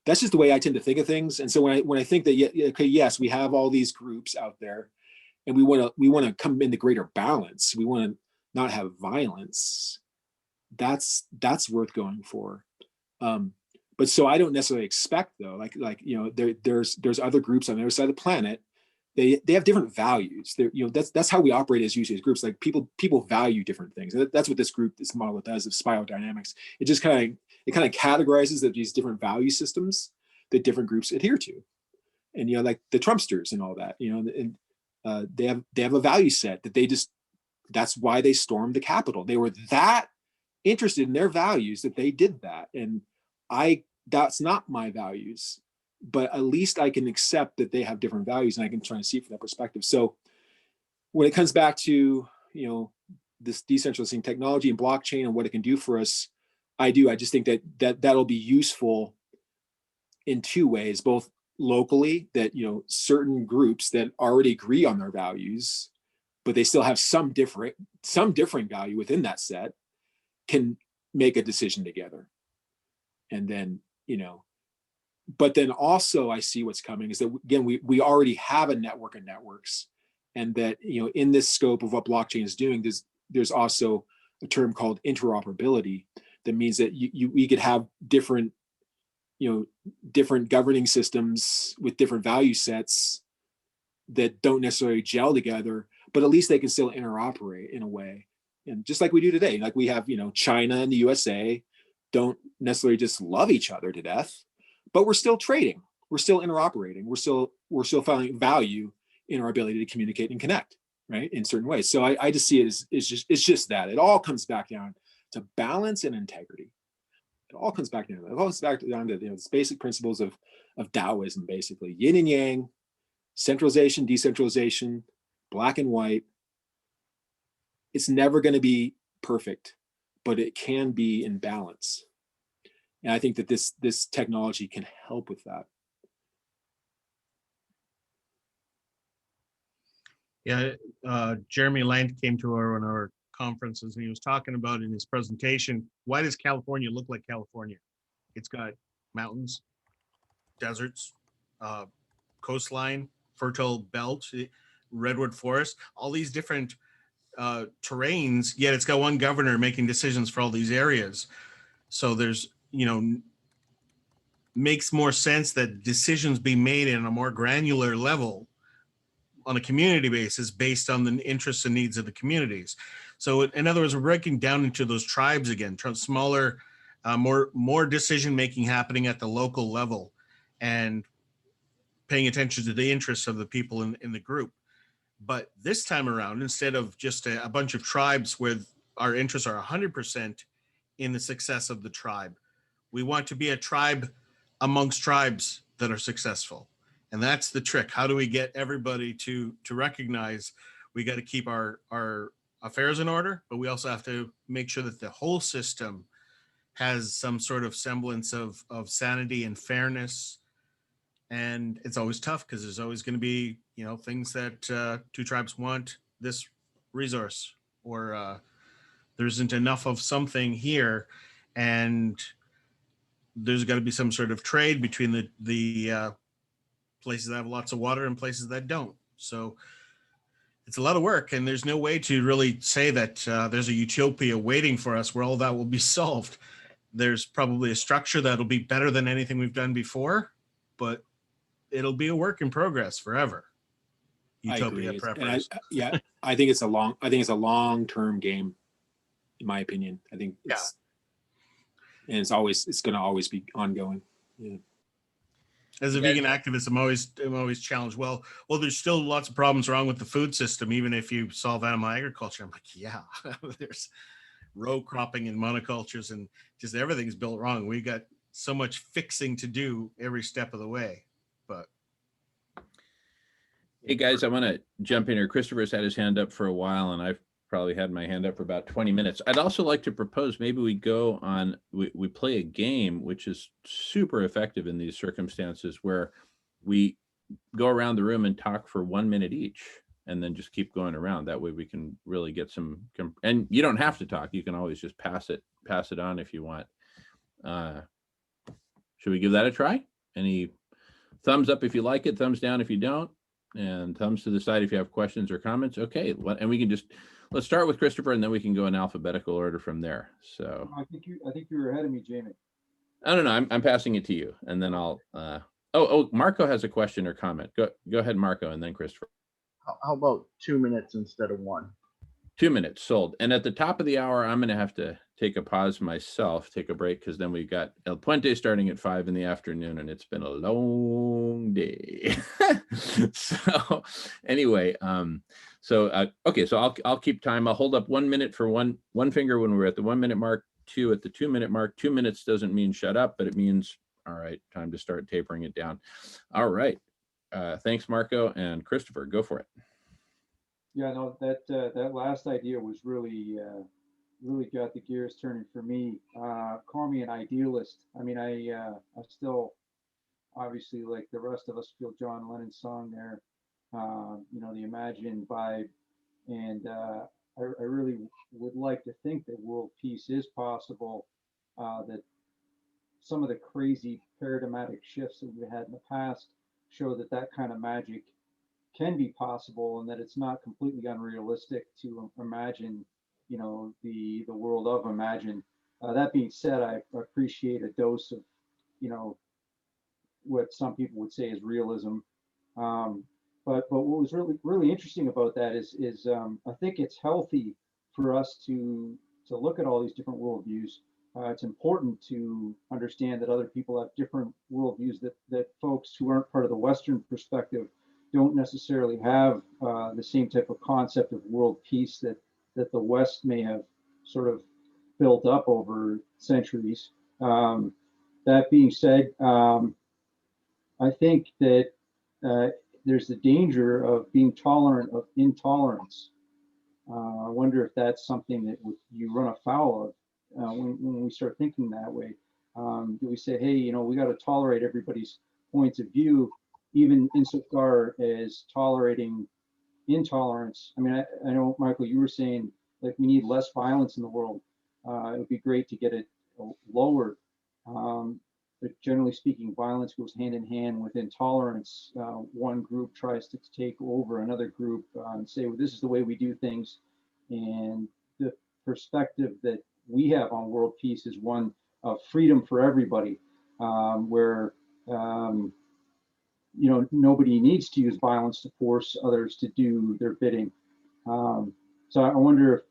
that's just the way I tend to think of things. And so when I think that, okay, yes, we have all these groups out there, and we want to come into greater balance. We want to not have violence. That's worth going for. But so I don't necessarily expect, though, like you know, there's other groups on the other side of the planet. They have different values. You know, that's how we operate as usually as groups. Like people value different things. That's what this model does of spiral dynamics. It just kind of categorizes these different value systems that different groups adhere to. And you know, like the Trumpsters and all that. You know, and they have a value set that that's why they stormed the Capitol. They were that interested in their values that they did that. And that's not my values, but at least I can accept that they have different values, and I can try and see it from that perspective. So when it comes back to, you know, this decentralizing technology and blockchain and what it can do for us, I just think that'll be useful in two ways, both locally, that, you know, certain groups that already agree on their values, but they still have some differing value within that set, can make a decision together. And then, you know, but then also I see what's coming is that, again, we already have a network of networks, and that, you know, in this scope of what blockchain is doing, there's also a term called interoperability that means that we could have different governing systems with different value sets that don't necessarily gel together, but at least they can still interoperate in a way. And just like we do today, like we have, you know, China and the USA don't necessarily just love each other to death, but we're still trading, we're still interoperating, we're still finding value in our ability to communicate and connect, right, in certain ways. So I just see it as it's just that it all comes back down to balance and integrity. It all comes back down to, you know, the basic principles of Taoism, basically yin and yang, centralization, decentralization, black and white. It's never going to be perfect, but it can be in balance. And I think that this technology can help with that. Yeah, Jeremy Land came to one of our conferences, and he was talking about in his presentation, why does California look like California? It's got mountains, deserts, coastline, fertile belt, redwood forest, all these different terrains, yet it's got one governor making decisions for all these areas. So there's, you know, makes more sense that decisions be made in a more granular level on a community basis based on the interests and needs of the communities. So in other words, we're breaking down into those tribes again, smaller, more decision-making happening at the local level, and paying attention to the interests of the people in the group. But this time around, instead of just a bunch of tribes where our interests are 100% in the success of the tribe, we want to be a tribe amongst tribes that are successful. And that's the trick. How do we get everybody to recognize we got to keep our affairs in order, but we also have to make sure that the whole system has some sort of semblance of sanity and fairness. And it's always tough because there's always going to be, you know, things that two tribes want this resource, or there isn't enough of something here, and there's got to be some sort of trade between the places that have lots of water and places that don't. So it's a lot of work, and there's no way to really say that there's a utopia waiting for us where all that will be solved. There's probably a structure that'll be better than anything we've done before, but it'll be a work in progress forever. Utopia preppers. And I think it's a long-term game, in my opinion. I think it's, and it's going to always be ongoing. Yeah. As a You guys- vegan activist, I'm always challenged. Well, there's still lots of problems wrong with the food system, even if you solve animal agriculture. I'm like, yeah, there's row cropping and monocultures and just everything's built wrong. We got so much fixing to do every step of the way. But Hey guys, I want to jump in here. Christopher's had his hand up for a while, and I've probably had my hand up for about 20 minutes. I'd also like to propose maybe we go on, we play a game which is super effective in these circumstances, where we go around the room and talk for 1 minute each, and then just keep going around. That way we can really get some, and you don't have to talk. You can always just pass it on if you want. Should we give that a try? Any thumbs up if you like it, thumbs down if you don't, and thumbs to the side if you have questions or comments. Okay, and we can just, let's start with Christopher, and then we can go in alphabetical order from there. So I think you were ahead of me, Jamie. I don't know. I'm passing it to you, and then I'll. Oh, Marco has a question or comment. Go ahead, Marco, and then Christopher. How about 2 minutes instead of 1? 2 minutes sold. And at the top of the hour, I'm going to have to take a pause myself, take a break, because then we've got El Puente starting at 5 in the afternoon, and it's been a long day. So anyway, okay, so I'll keep time. I'll hold up 1 minute for one finger when we're at the 1 minute mark, 2 at the 2 minute mark. 2 minutes doesn't mean shut up, but it means, all right, time to start tapering it down. All right. Thanks, Marco, and Christopher, go for it. Yeah, no, that last idea was really got the gears turning for me. Call me an idealist. I mean, I still, obviously, like the rest of us, feel John Lennon's song there. The Imagine vibe, and I really would like to think that world peace is possible. That some of the crazy paradigmatic shifts that we've had in the past show that kind of magic can be possible, and that it's not completely unrealistic to imagine, the world of Imagine. That being said, I appreciate a dose of, what some people would say is realism. But what was really interesting about that is I think it's healthy for us to look at all these different worldviews. It's important to understand that other people have different worldviews, that folks who aren't part of the Western perspective don't necessarily have the same type of concept of world peace that the West may have sort of built up over centuries. That being said, I think that there's the danger of being tolerant of intolerance. I wonder if that's something that you run afoul of when we start thinking that way. Do we say, hey, we got to tolerate everybody's points of view, even insofar as tolerating intolerance? I mean, I know, Michael, you were saying like we need less violence in the world. It would be great to get it lowered. But generally speaking, violence goes hand in hand with intolerance. One group tries to take over another group and say, well, this is the way we do things. And the perspective that we have on world peace is one of freedom for everybody, where nobody needs to use violence to force others to do their bidding. So I wonder if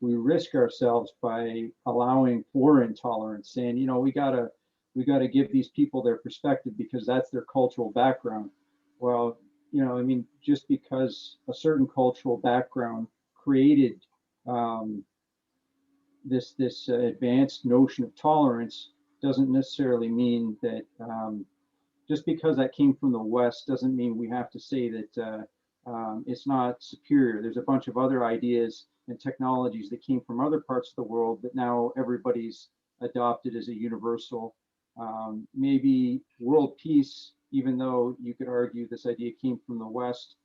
we risk ourselves by allowing for intolerance, saying, we gotta give these people their perspective because that's their cultural background. Well, I mean, just because a certain cultural background created this advanced notion of tolerance doesn't necessarily mean that just because that came from the West doesn't mean we have to say that it's not superior. There's a bunch of other ideas and technologies that came from other parts of the world that now everybody's adopted as a universal. Maybe world peace, even though you could argue this idea came from the West,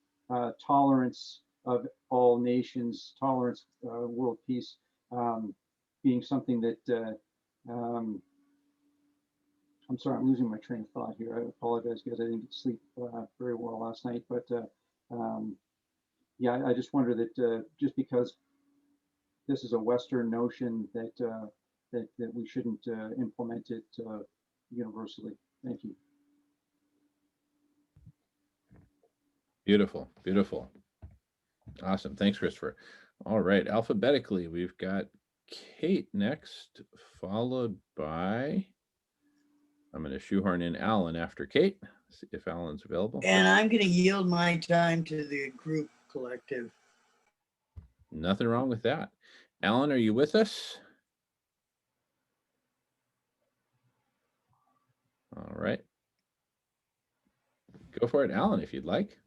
tolerance of all nations, tolerance, world peace, being something that I'm sorry, I'm losing my train of thought here. I apologize because I didn't sleep very well last night. But yeah, I just wonder that just because this is a Western notion that we shouldn't implement it universally. Thank you. Beautiful, beautiful. Awesome. Thanks, Christopher. All right. Alphabetically, we've got Kate next, followed by I'm going to shoehorn in Alan after Kate, see if Alan's available. And I'm going to yield my time to the group collective. Nothing wrong with that. Alan, are you with us? All right. Go for it, Alan, if you'd like.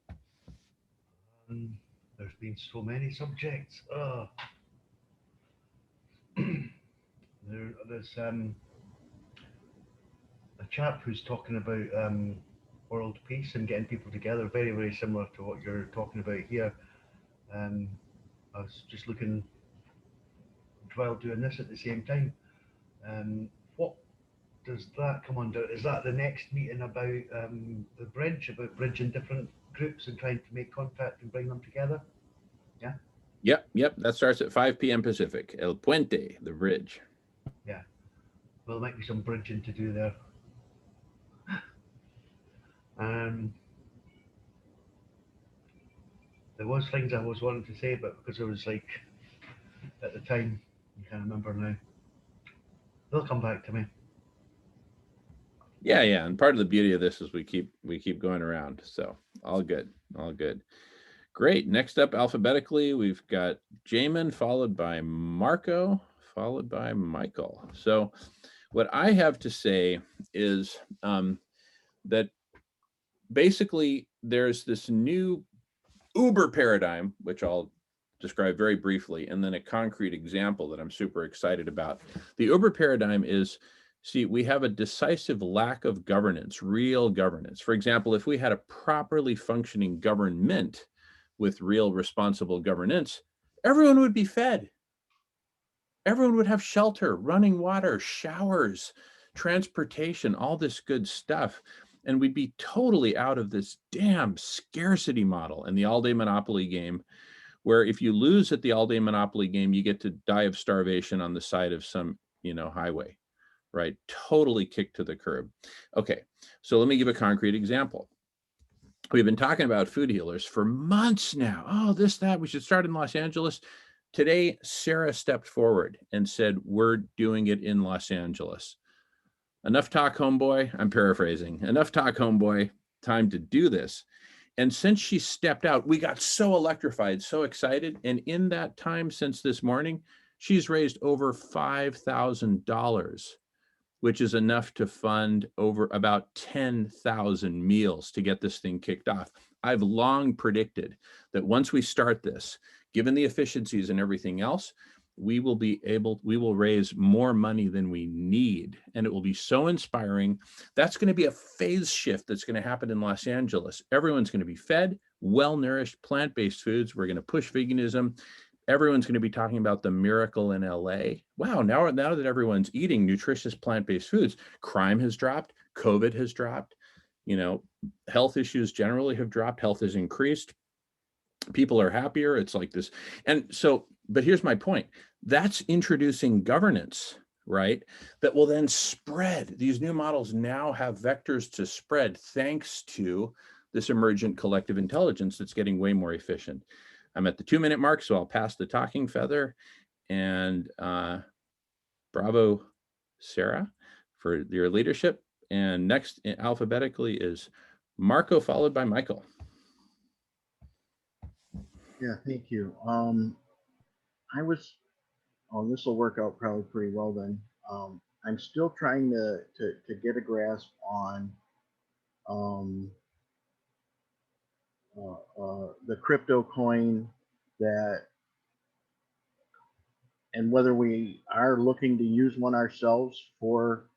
There's been so many subjects. There's a chap who's talking about world peace and getting people together, very, very similar to what you're talking about here. I was just looking while doing this at the same time. What does that come under? Is that the next meeting about the bridge, about bridging different groups and trying to make contact and bring them together? Yeah. Yep. That starts at 5 p.m. Pacific. El Puente, the bridge. Yeah. Well, there might be some bridging to do there. There was things I was wanting to say, but because it was like at the time, I can't remember now. They'll come back to me. Yeah. And part of the beauty of this is we keep going around. So all good. Great. Next up alphabetically, we've got Jamin, followed by Marco, followed by Michael. So what I have to say is that basically there's this new Uber paradigm, which I'll describe very briefly, and then a concrete example that I'm super excited about. The Uber paradigm is, see, we have a decisive lack of governance, real governance. For example, if we had a properly functioning government with real responsible governance, everyone would be fed. Everyone would have shelter, running water, showers, transportation, all this good stuff. And we'd be totally out of this damn scarcity model and the all-day monopoly game, where if you lose at the all-day monopoly game, you get to die of starvation on the side of some, highway, right? Totally kicked to the curb. Okay, so let me give a concrete example. We've been talking about food healers for months now. Oh, this, that, we should start in Los Angeles. Today, Sarah stepped forward and said, we're doing it in Los Angeles. Enough talk, homeboy. I'm paraphrasing. Enough talk, homeboy. Time to do this. And since she stepped out, we got so electrified, so excited. And in that time since this morning, she's raised over $5,000, which is enough to fund over about 10,000 meals to get this thing kicked off. I've long predicted that once we start this, given the efficiencies and everything else, we will raise more money than we need. And it will be so inspiring. That's going to be a phase shift that's going to happen in Los Angeles. Everyone's going to be fed, well-nourished, plant-based foods. We're going to push veganism. Everyone's going to be talking about the miracle in LA. Wow, now that everyone's eating nutritious plant-based foods, crime has dropped, COVID has dropped, health issues generally have dropped, health has increased. People are happier. It's like this. And so, but here's my point. That's introducing governance, right? That will then spread. These new models now have vectors to spread thanks to this emergent collective intelligence that's getting way more efficient. I'm at the 2-minute mark, so I'll pass the talking feather. And bravo, Sarah, for your leadership. And next alphabetically is Marco, followed by Michael. Yeah, thank you. This will work out probably pretty well then. I'm still trying to get a grasp on the crypto coin and whether we are looking to use one ourselves for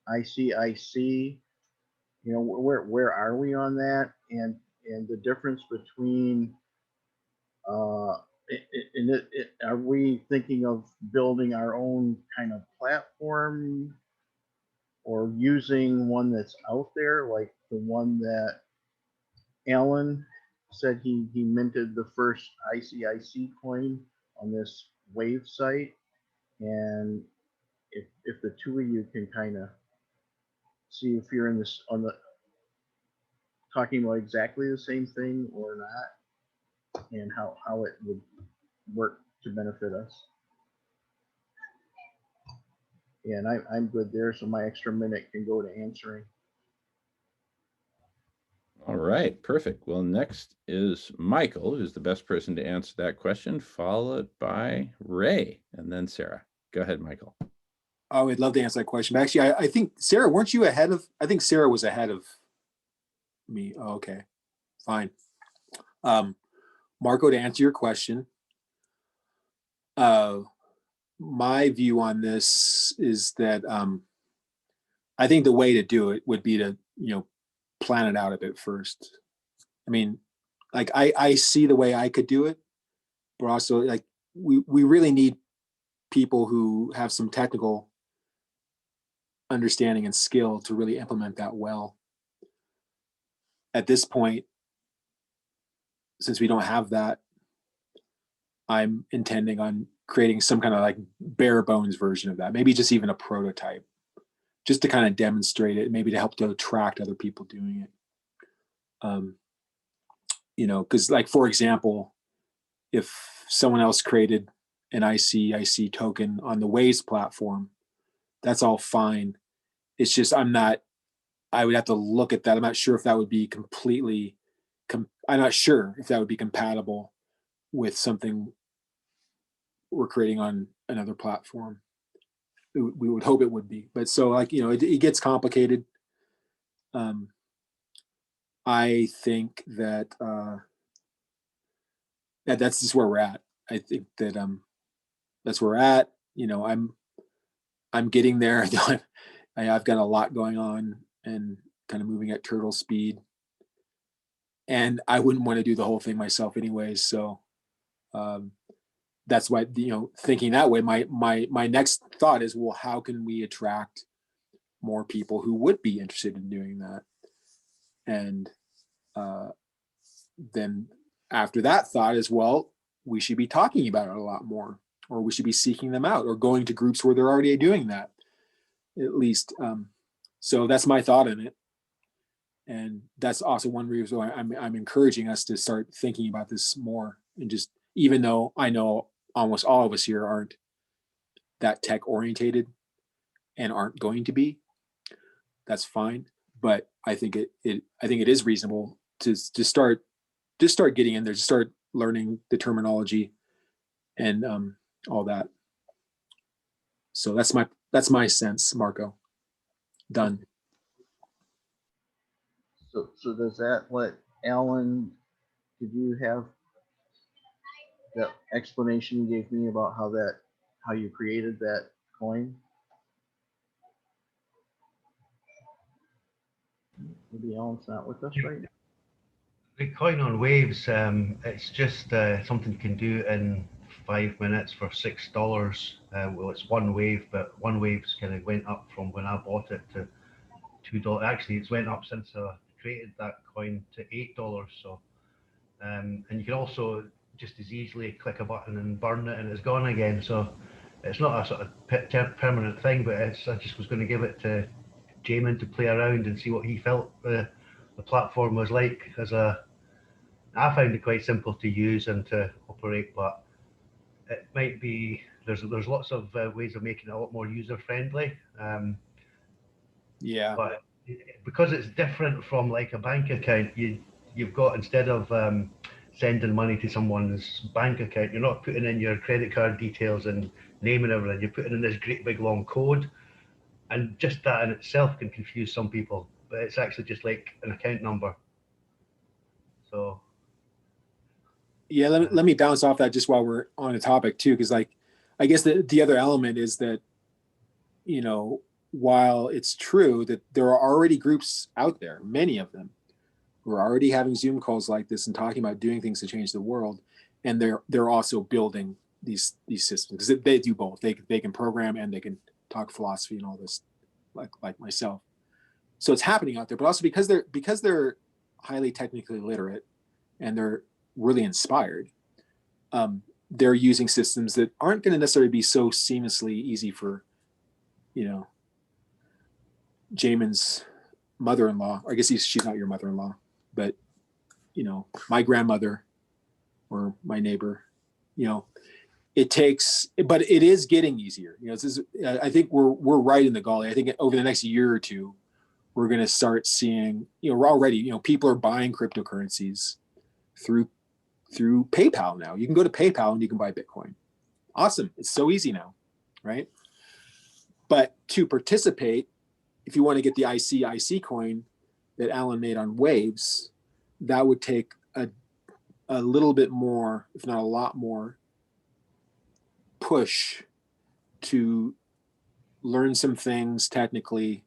ICIC. Where are we on that, and the difference between are we thinking of building our own kind of platform or using one that's out there, like the one that Alan said he minted the first ICIC coin on this Wave site? And if the two of you can kind of see if you're in this talking about exactly the same thing or not, and how it would work to benefit us. And I'm good there, so my extra minute can go to answering. All right, perfect. Well, next is Michael, who's the best person to answer that question, followed by Ray, and then Sarah. Go ahead, Michael. Oh, I'd love to answer that question. But actually, I think Sarah, weren't you ahead of? I think Sarah was ahead of me. Oh, okay, fine. Marco, to answer your question, my view on this is that I think the way to do it would be to plan it out a bit first. I mean, like I see the way I could do it, but also like we really need people who have some technical understanding and skill to really implement that well. At this point, since we don't have that, I'm intending on creating some kind of like bare bones version of that, maybe just even a prototype, just to kind of demonstrate it, maybe to help to attract other people doing it. Because like, for example, if someone else created an ICIC token on the Waze platform, that's all fine. It's just I would have to look at that. I'm not sure if that would be I'm not sure if that would be compatible with something we're creating on another platform. We would hope it would be, but so like, it gets complicated. I think that that's just where we're at. I think that that's where we're at. I'm getting there. I've got a lot going on and kind of moving at turtle speed, and I wouldn't want to do the whole thing myself anyways. So that's why, thinking that way, my next thought is, well, how can we attract more people who would be interested in doing that? And then after that thought is, well, we should be talking about it a lot more, or we should be seeking them out, or going to groups where they're already doing that, at least. So that's my thought in it. And that's also one reason why I'm encouraging us to start thinking about this more. And just, even though I know almost all of us here aren't that tech orientated and aren't going to be, that's fine. But I think it is reasonable to start getting in there, to start learning the terminology and all that. So that's my sense, Marco. Done. So does that let Alan, did you have that explanation you gave me about how you created that coin? Maybe Alan's not with us right now. The coin on Waves, it's just something you can do in 5 minutes for $6. Well, it's one wave, but one wave's kind of went up from when I bought it to $2. Actually, it's went up since I created that coin to $8. So, and you can also just as easily click a button and burn it, and it's gone again. So it's not a sort of permanent thing, but I just was going to give it to Jamin to play around and see what he felt the platform was like. I found it quite simple to use and to operate, but it might be there's lots of ways of making it a lot more user friendly. Yeah. But because it's different from like a bank account, you've got, instead of sending money to someone's bank account, you're not putting in your credit card details and name and everything. You're putting in this great big long code, and just that in itself can confuse some people. But it's actually just like an account number. So Yeah, let me bounce off that just while we're on the topic too, because like, I guess the other element is that, while it's true that there are already groups out there, many of them, who are already having Zoom calls like this and talking about doing things to change the world, and they're also building these systems, because they do both. They can program and they can talk philosophy and all this, like myself. So it's happening out there, but also because they're highly technically literate and they're really inspired, they're using systems that aren't going to necessarily be so seamlessly easy for, Jamin's mother-in-law. I guess she's not your mother-in-law, but my grandmother or my neighbor, it takes, but it is getting easier. You know, this is, I think we're right in the gully. I think over the next year or two, we're going to start seeing, you know, we're already, you know, people are buying cryptocurrencies through PayPal now. You can go to PayPal and you can buy Bitcoin. Awesome. It's so easy now, right? But to participate, if you want to get the ICIC coin that Alan made on Waves, that would take a little bit more, if not a lot more, push to learn some things technically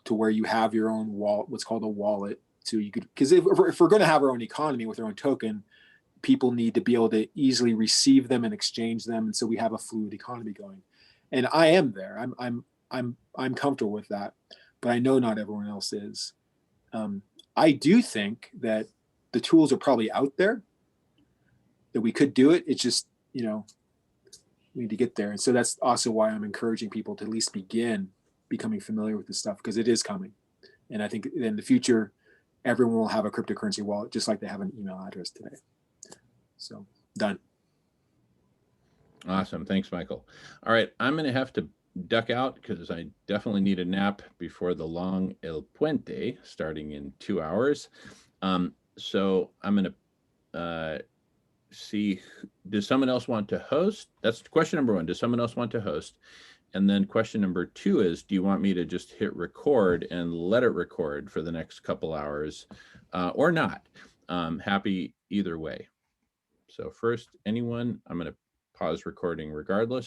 to where you have your own wallet, what's called a wallet. So you could, because if we're going to have our own economy with our own token, people need to be able to easily receive them and exchange them, and so we have a fluid economy going. And I am there. I'm comfortable with that, but I know not everyone else is. I do think that the tools are probably out there, that we could do it. It's just, you know, we need to get there. And so that's also why I'm encouraging people to at least begin becoming familiar with this stuff, because it is coming. And I think in the future, everyone will have a cryptocurrency wallet, just like they have an email address today. So done. Awesome. Thanks, Michael. All right. I'm going to have to duck out because I definitely need a nap before the long El Puente starting in 2 hours. So I'm going to see, does someone else want to host? That's question number one. Does someone else want to host? And then question number two is, do you want me to just hit record and let it record for the next couple hours or not? Happy either way. So first, anyone, I'm going to pause recording regardless.